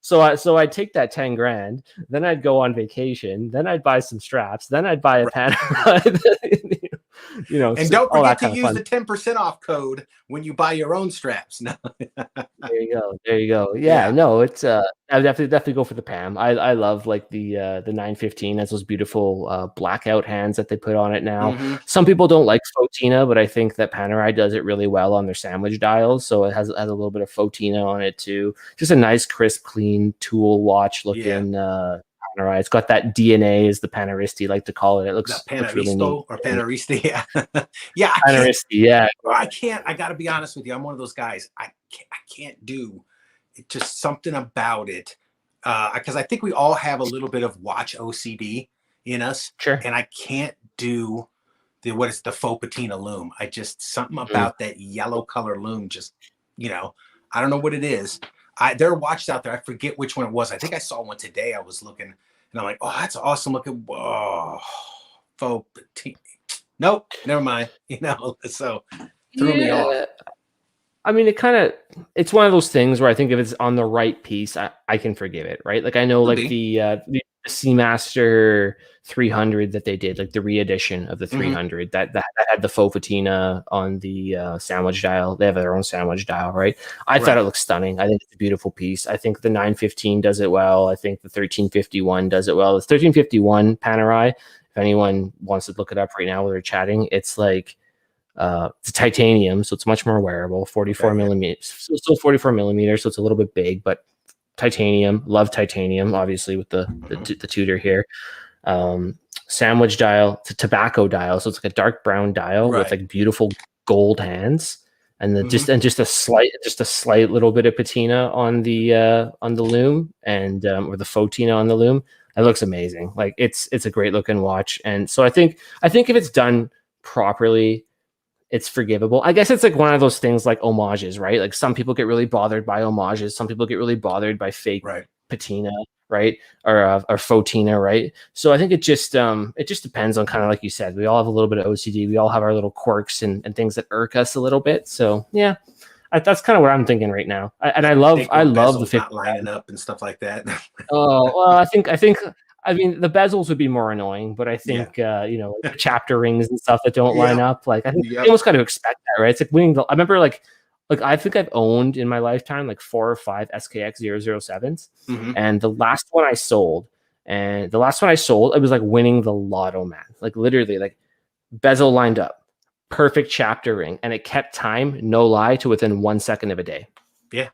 So I'd take that 10 grand, then I'd go on vacation, then I'd buy some straps, then I'd buy a Panerai. And don't forget to use the 10% off code when you buy your own straps. No. There you go. Yeah. No, it's I would definitely go for the Pam. I love like the 915 has those beautiful blackout hands that they put on it now. Some people don't like Fotina, but I think that Panerai does it really well on their sandwich dials. So it has a little bit of Fotina on it too. Just a nice, crisp, clean tool watch looking Panerai. It's got that DNA, as the Panaristi like to call it. It looks really neat. Or Panaristi, yeah. Panaristi, yeah. I got to be honest with you. I'm one of those guys. I can't do it. Just something about it. Because I think we all have a little bit of watch OCD in us. Sure. And I can't do the faux patina lume. Something about that yellow color lume. Just, I don't know what it is. There are watches out there. I forget which one it was. I think I saw one today. I was looking and I'm like, oh, that's awesome looking. Whoa, faux patina. Nope, never mind. So threw me off. I mean, it's one of those things where I think if it's on the right piece, I can forgive it, right? Like I know like the Seamaster 300 that they did, like the re-edition of the 300 that had the faux patina on the sandwich dial. They have their own sandwich dial, right? I thought it looked stunning. I think it's a beautiful piece. I think the 915 does it well. I think the 1351 does it well. The 1351 Panerai, if anyone wants to look it up right now while they're chatting, it's like it's titanium, so it's much more wearable. 44 millimeters, still 44 millimeters, so it's a little bit big, but titanium. Love titanium, obviously with the Tudor here. Sandwich dial to tobacco dial, so it's like a dark brown dial with like beautiful gold hands, and the just a slight little bit of patina on the loom, and or the faux tina on the loom. It looks amazing. Like it's a great looking watch, and so I think if it's done properly, it's forgivable. I guess it's like one of those things like homages, right? Like some people get really bothered by homages, some people get really bothered by fake patina, right? Or faux tina, right? So I think it just depends on, kind of like you said, we all have a little bit of OCD. We all have our little quirks and things that irk us a little bit. So yeah, that's kind of what I'm thinking right now. I love the 50 not lining up and stuff like that. Oh well, I mean, the bezels would be more annoying, but I think the chapter rings and stuff that don't line up. Like I think you almost got to expect that, right? It's like winning I remember like I think I've owned in my lifetime like 4 or 5 SKX 007s, and the last one I sold, it was like winning the lotto, man. Like literally, like bezel lined up, perfect chapter ring, and it kept time, no lie, to within 1 second of a day. Yeah.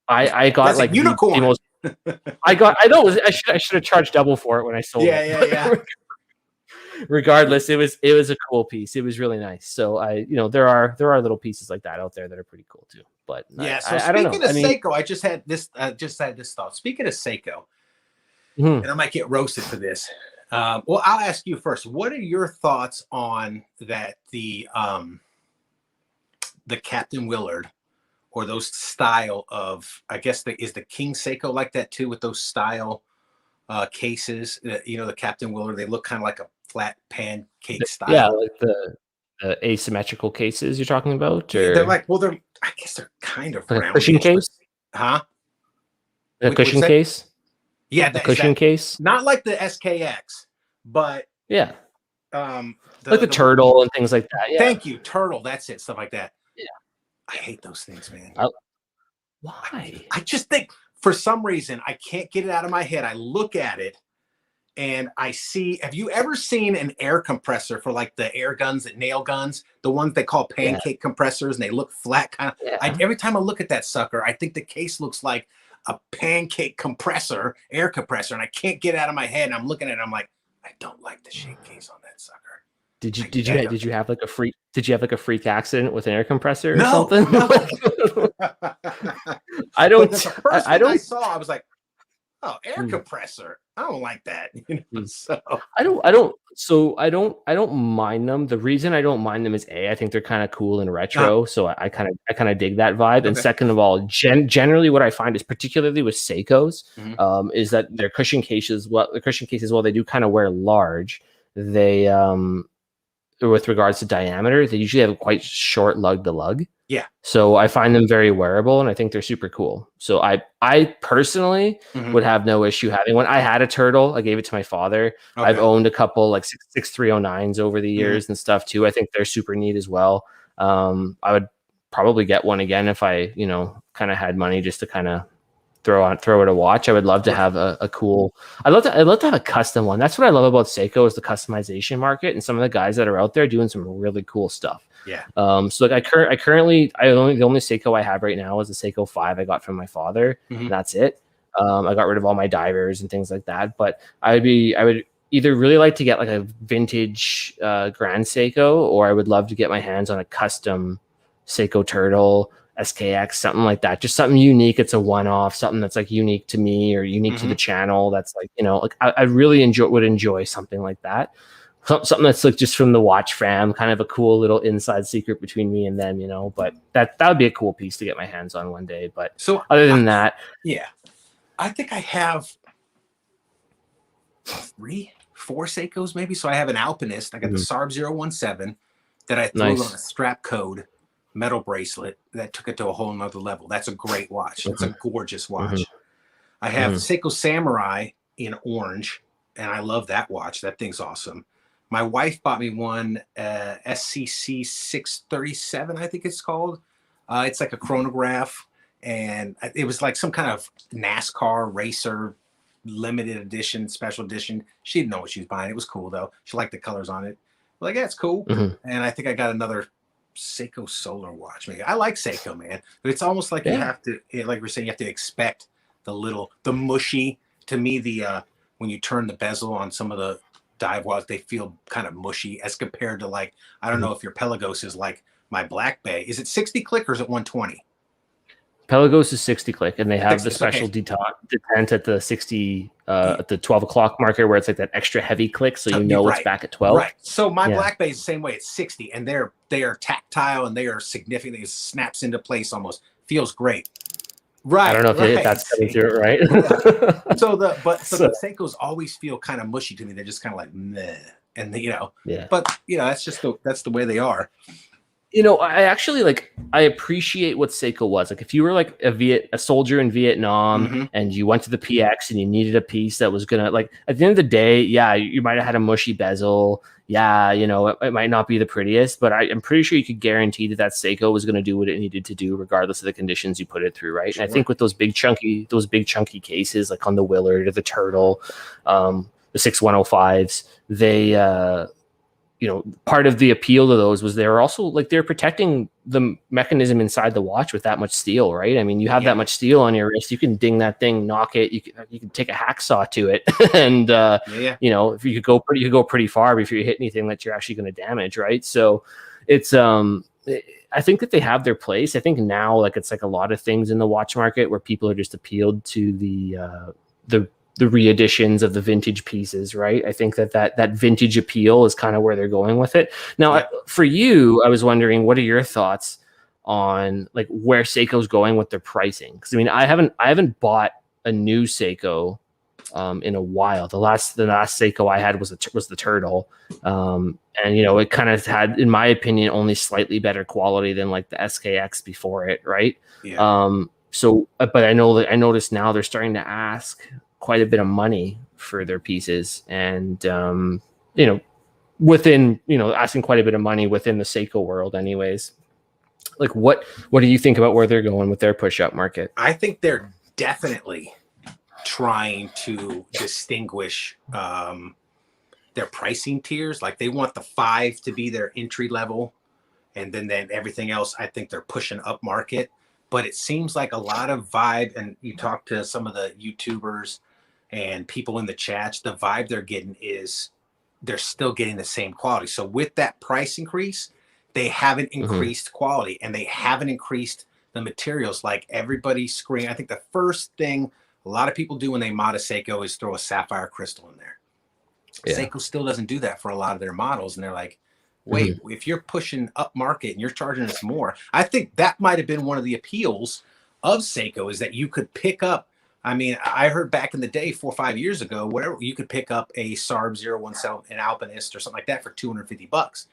I got like unicorn. The most. I should have charged double for it when I sold it. Yeah. Regardless, it was a cool piece. It was really nice. So there are little pieces like that out there that are pretty cool too. But yeah. So speaking of Seiko, I just had this thought. Speaking of Seiko, and I might get roasted for this. Well, I'll ask you first. What are your thoughts on that? The Captain Willard, or those style of, I guess is the King Seiko like that too, with those style cases? The Captain Willard, they look kind of like a flat pancake style. Yeah, like the asymmetrical cases you're talking about? Or? They're like, I guess they're kind of like a cushion case? Huh? A cushion case? Yeah, the cushion case. Not like the SKX, but yeah, like the turtle and things like that. Yeah. Thank you, turtle. That's it. Stuff like that. Yeah, I hate those things, man. Why? I just think for some reason I can't get it out of my head. I look at it and I see. Have you ever seen an air compressor for like the air guns, nail guns, the ones they call pancake compressors, and they look flat kind of? Yeah. Every time I look at that sucker, I think the case looks like a pancake compressor, air compressor, and I can't get it out of my head. And I'm looking at it, I'm like, I don't like the shape case on that sucker. Did you have like a freak accident with an air compressor or something? No. I don't. But the first one I saw, I was like, oh, air compressor. I don't like that. So I don't mind them. The reason I don't mind them is I think they're kind of cool and retro. So I kind of dig that vibe. Okay. And second of all, generally what I find is, particularly with Seikos, is that their cushion cases, while they do kind of wear large, they with regards to diameter, they usually have a quite short lug to lug. Yeah. So I find them very wearable, and I think they're super cool. So I personally would have no issue having one. I had a turtle. I gave it to my father. Okay. I've owned a couple like 6309s over the years and stuff too. I think they're super neat as well. I would probably get one again if I, kind of had money just to kind of throw it a watch. I would love to have a cool. I'd love to have a custom one. That's what I love about Seiko, is the customization market, and some of the guys that are out there doing some really cool stuff. Yeah. So like the only Seiko I have right now is a Seiko 5 I got from my father. And that's it. I got rid of all my divers and things like that. But I would either really like to get like a vintage Grand Seiko, or I would love to get my hands on a custom Seiko Turtle, SKX, something like that. Just something unique. It's a one-off, something that's like unique to me or unique to the channel. That's like, like I really would enjoy something like that. Something that's like just from the watch fam, kind of a cool little inside secret between me and them, but that would be a cool piece to get my hands on one day. But so other than that, yeah, I think I have 3, 4 Seikos maybe. So I have an Alpinist. I got the SARB 017 that I threw on a strap code metal bracelet that took it to a whole nother level. That's a great watch. It's a gorgeous watch. I have Seiko Samurai in orange, and I love that watch. That thing's awesome. My wife bought me one, SCC 637, I think it's called. It's like a chronograph, and it was like some kind of NASCAR racer limited edition, special edition. She didn't know what she was buying. It was cool though. She liked the colors on it. Like, yeah, it's cool. And I think I got another Seiko Solar watch. Maybe I like Seiko, man. But it's almost like you have to, like we're saying, you have to expect the mushy. To me, when you turn the bezel on some of the dive watch, they feel kind of mushy as compared to like, I don't know if your Pelagos is like my Black Bay. Is it 60 click or is it 120? Pelagos is 60 click, and they have the special okay. detent at the 60 at the 12 o'clock marker where it's like that extra heavy click, so you know it's back at 12. Right. So my Black Bay is the same way. It's 60, and they are tactile and they are significant. It snaps into place almost. Feels great. Right. I don't know if that's coming through, right? Yeah. So the Seikos always feel kind of mushy to me. They're just kind of like meh, and But that's the way they are. I actually I appreciate what Seiko was. Like if you were like a soldier in Vietnam and you went to the PX and you needed a piece that was gonna, like, at the end of the day, yeah, you might have had a mushy bezel. Yeah, it might not be the prettiest, but I'm pretty sure you could guarantee that Seiko was going to do what it needed to do, regardless of the conditions you put it through, right? Sure. And I think with those big chunky cases, like on the Willard or the Turtle, the 6105s, they part of the appeal to those was they were also like they're protecting the mechanism inside the watch with that much steel, right? I mean, you have that much steel on your wrist, you can ding that thing, knock it, you can take a hacksaw to it, and if you could go pretty far before you hit anything that you're actually going to damage, right? So it's I think that they have their place. I think now, like, it's like a lot of things in the watch market where people are just appealed to the re-editions of the vintage pieces, right? I think that vintage appeal is kind of where they're going with it. Now, for you, I was wondering, what are your thoughts on like where Seiko's going with their pricing? Because I mean, I haven't bought a new Seiko in a while. The last Seiko I had was the Turtle, and it kind of had, in my opinion, only slightly better quality than like the SKX before it, right? Yeah. But I noticed now they're starting to ask quite a bit of money for their pieces, and asking quite a bit of money within the Seiko world anyways. Like what do you think about where they're going with their push-up market? I think they're definitely trying to distinguish their pricing tiers. Like they want the 5 to be their entry level, and then everything else, I think they're pushing up market. But it seems like a lot of vibe, and you talk to some of the YouTubers and people in the chats, the vibe they're getting is they're still getting the same quality. So with that price increase, they haven't increased quality, and they haven't increased the materials. Like everybody's screaming. I think the first thing a lot of people do when they mod a Seiko is throw a sapphire crystal in there. Yeah. Seiko still doesn't do that for a lot of their models. And they're like, wait, if you're pushing up market and you're charging us more, I think that might have been one of the appeals of Seiko, is that you could pick up. I mean, I heard back in the day, 4 or 5 years ago, whatever, you could pick up a SARB 017, an Alpinist or something like that for $250.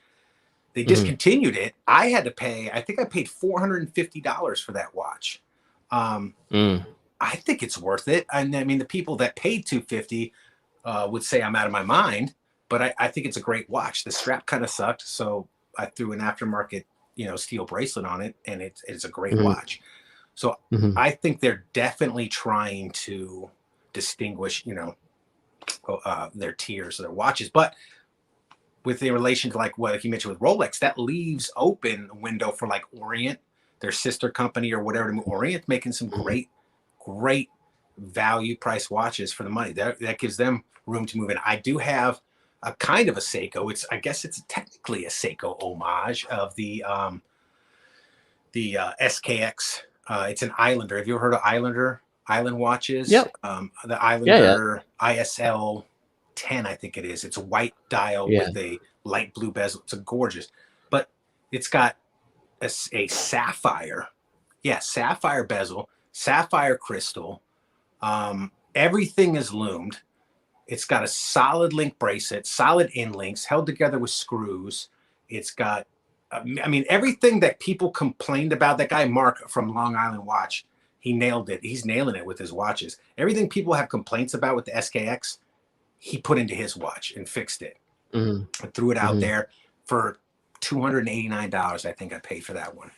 They discontinued it. I had to pay, I think I paid $450 for that watch. I think it's worth it. And I mean, the people that paid $250 would say I'm out of my mind, but I think it's a great watch. The strap kind of sucked, so I threw an aftermarket, steel bracelet on it, and it's a great watch. So I think they're definitely trying to distinguish, their tiers of their watches. But with in relation to like what you mentioned with Rolex, that leaves open a window for like Orient, their sister company or whatever. Orient making some great value price watches for the money. That gives them room to move in. I do have a kind of a Seiko. I guess it's technically a Seiko homage of the SKX. It's an Islander. Have you ever heard of Island watches? Yep. The Islander ISL 10, I think it is. It's a white dial with a light blue bezel. It's a gorgeous, but it's got a sapphire. Yeah, sapphire bezel, sapphire crystal. Everything is loomed. It's got a solid link bracelet, solid in links, held together with screws. It's got everything that people complained about. That guy Mark from Long Island Watch, he nailed it. He's nailing it with his watches. Everything people have complaints about with the SKX, he put into his watch and fixed it. And threw it out there for $289. I think I paid for that one.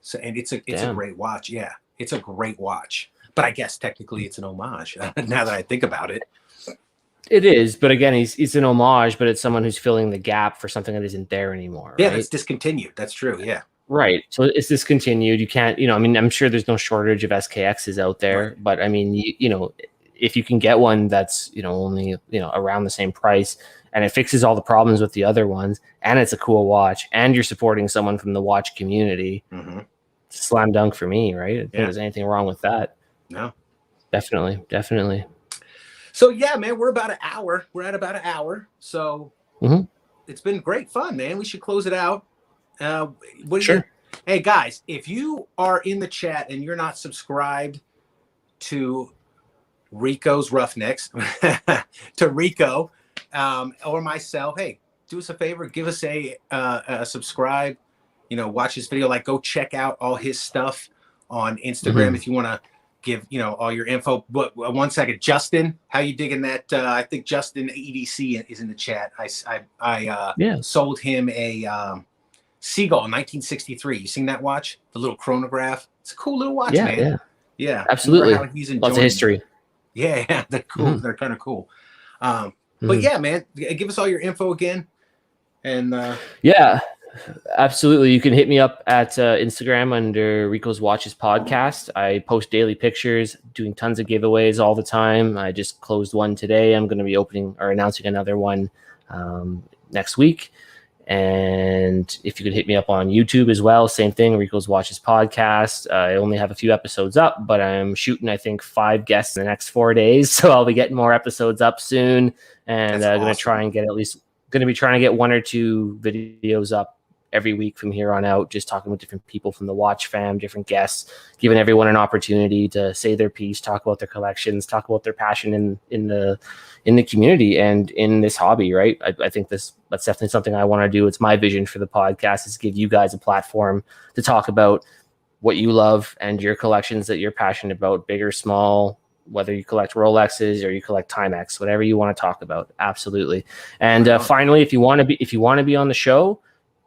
So, and it's a great watch. Yeah, it's a great watch. But I guess technically it's an homage. Now that I think about it. It is, but again, he's an homage, but it's someone who's filling the gap for something that isn't there anymore. Yeah, right? It's discontinued. That's true. Yeah. Right. So it's discontinued. You can't, I'm sure there's no shortage of SKXs out there, right. But I mean, if you can get one that's, only, around the same price, and it fixes all the problems with the other ones, and it's a cool watch, and you're supporting someone from the watch community, slam dunk for me, right? I don't think there's anything wrong with that. No. Definitely. So yeah, man, we're about an hour. We're at about an hour. So it's been great fun, man. We should close it out. Hey guys, if you are in the chat and you're not subscribed to Rico's Roughnecks, to Rico or myself, hey, do us a favor, give us a subscribe. Watch this video. Like, go check out all his stuff on Instagram if you want to give all your info. But 1 second, Justin, how you digging that? I think Justin EDC is in the chat. I sold him a Seagull 1963. You seen that watch? The little chronograph. It's a cool little watch, man. Yeah, absolutely. Lots of history. Yeah, they're cool. They're kind of cool. But yeah, man, give us all your info again. And absolutely. You can hit me up at Instagram under Rico's Watches Podcast. I post daily pictures, doing tons of giveaways all the time. I just closed one today. I'm going to be opening or announcing another one next week. And if you could hit me up on YouTube as well, same thing, Rico's Watches Podcast. I only have a few episodes up, but I'm shooting, I think, 5 guests in the next 4 days. So I'll be getting more episodes up soon. And I'm going to try and get going to be trying to get 1 or 2 videos up every week from here on out, just talking with different people from the watch fam, different guests, giving everyone an opportunity to say their piece, talk about their collections, talk about their passion in the community and in this hobby, right? I think that's definitely something I want to do. It's my vision for the podcast, is give you guys a platform to talk about what you love and your collections that you're passionate about, big or small, whether you collect Rolexes or you collect Timex, whatever you want to talk about. Absolutely. And finally, if you want to be on the show,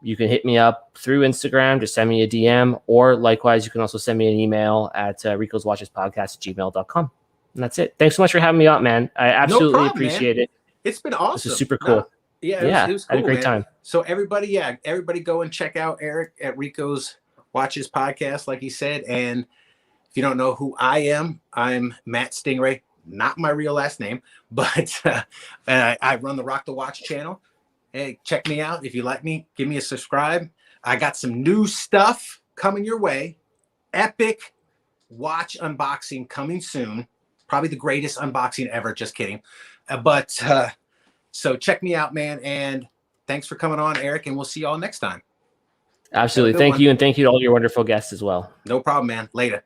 you can hit me up through Instagram. Just send me a DM, or likewise, you can also send me an email at ricoswatchespodcast@gmail.com. And that's it. Thanks so much for having me on, man. I absolutely appreciate it. It's been awesome. This is super cool. No, it was cool, had a great time. So everybody go and check out Eric at Rico's Watches Podcast, like he said. And if you don't know who I am, I'm Matt Stingray. Not my real last name, but I run the Rock the Watch channel. Hey, check me out. If you like me, give me a subscribe. I got some new stuff coming your way. Epic watch unboxing coming soon. Probably the greatest unboxing ever. Just kidding. So check me out, man. And thanks for coming on, Eric. And we'll see you all next time. Absolutely. Thank you. And thank you to all your wonderful guests as well. No problem, man. Later.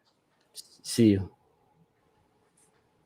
See you.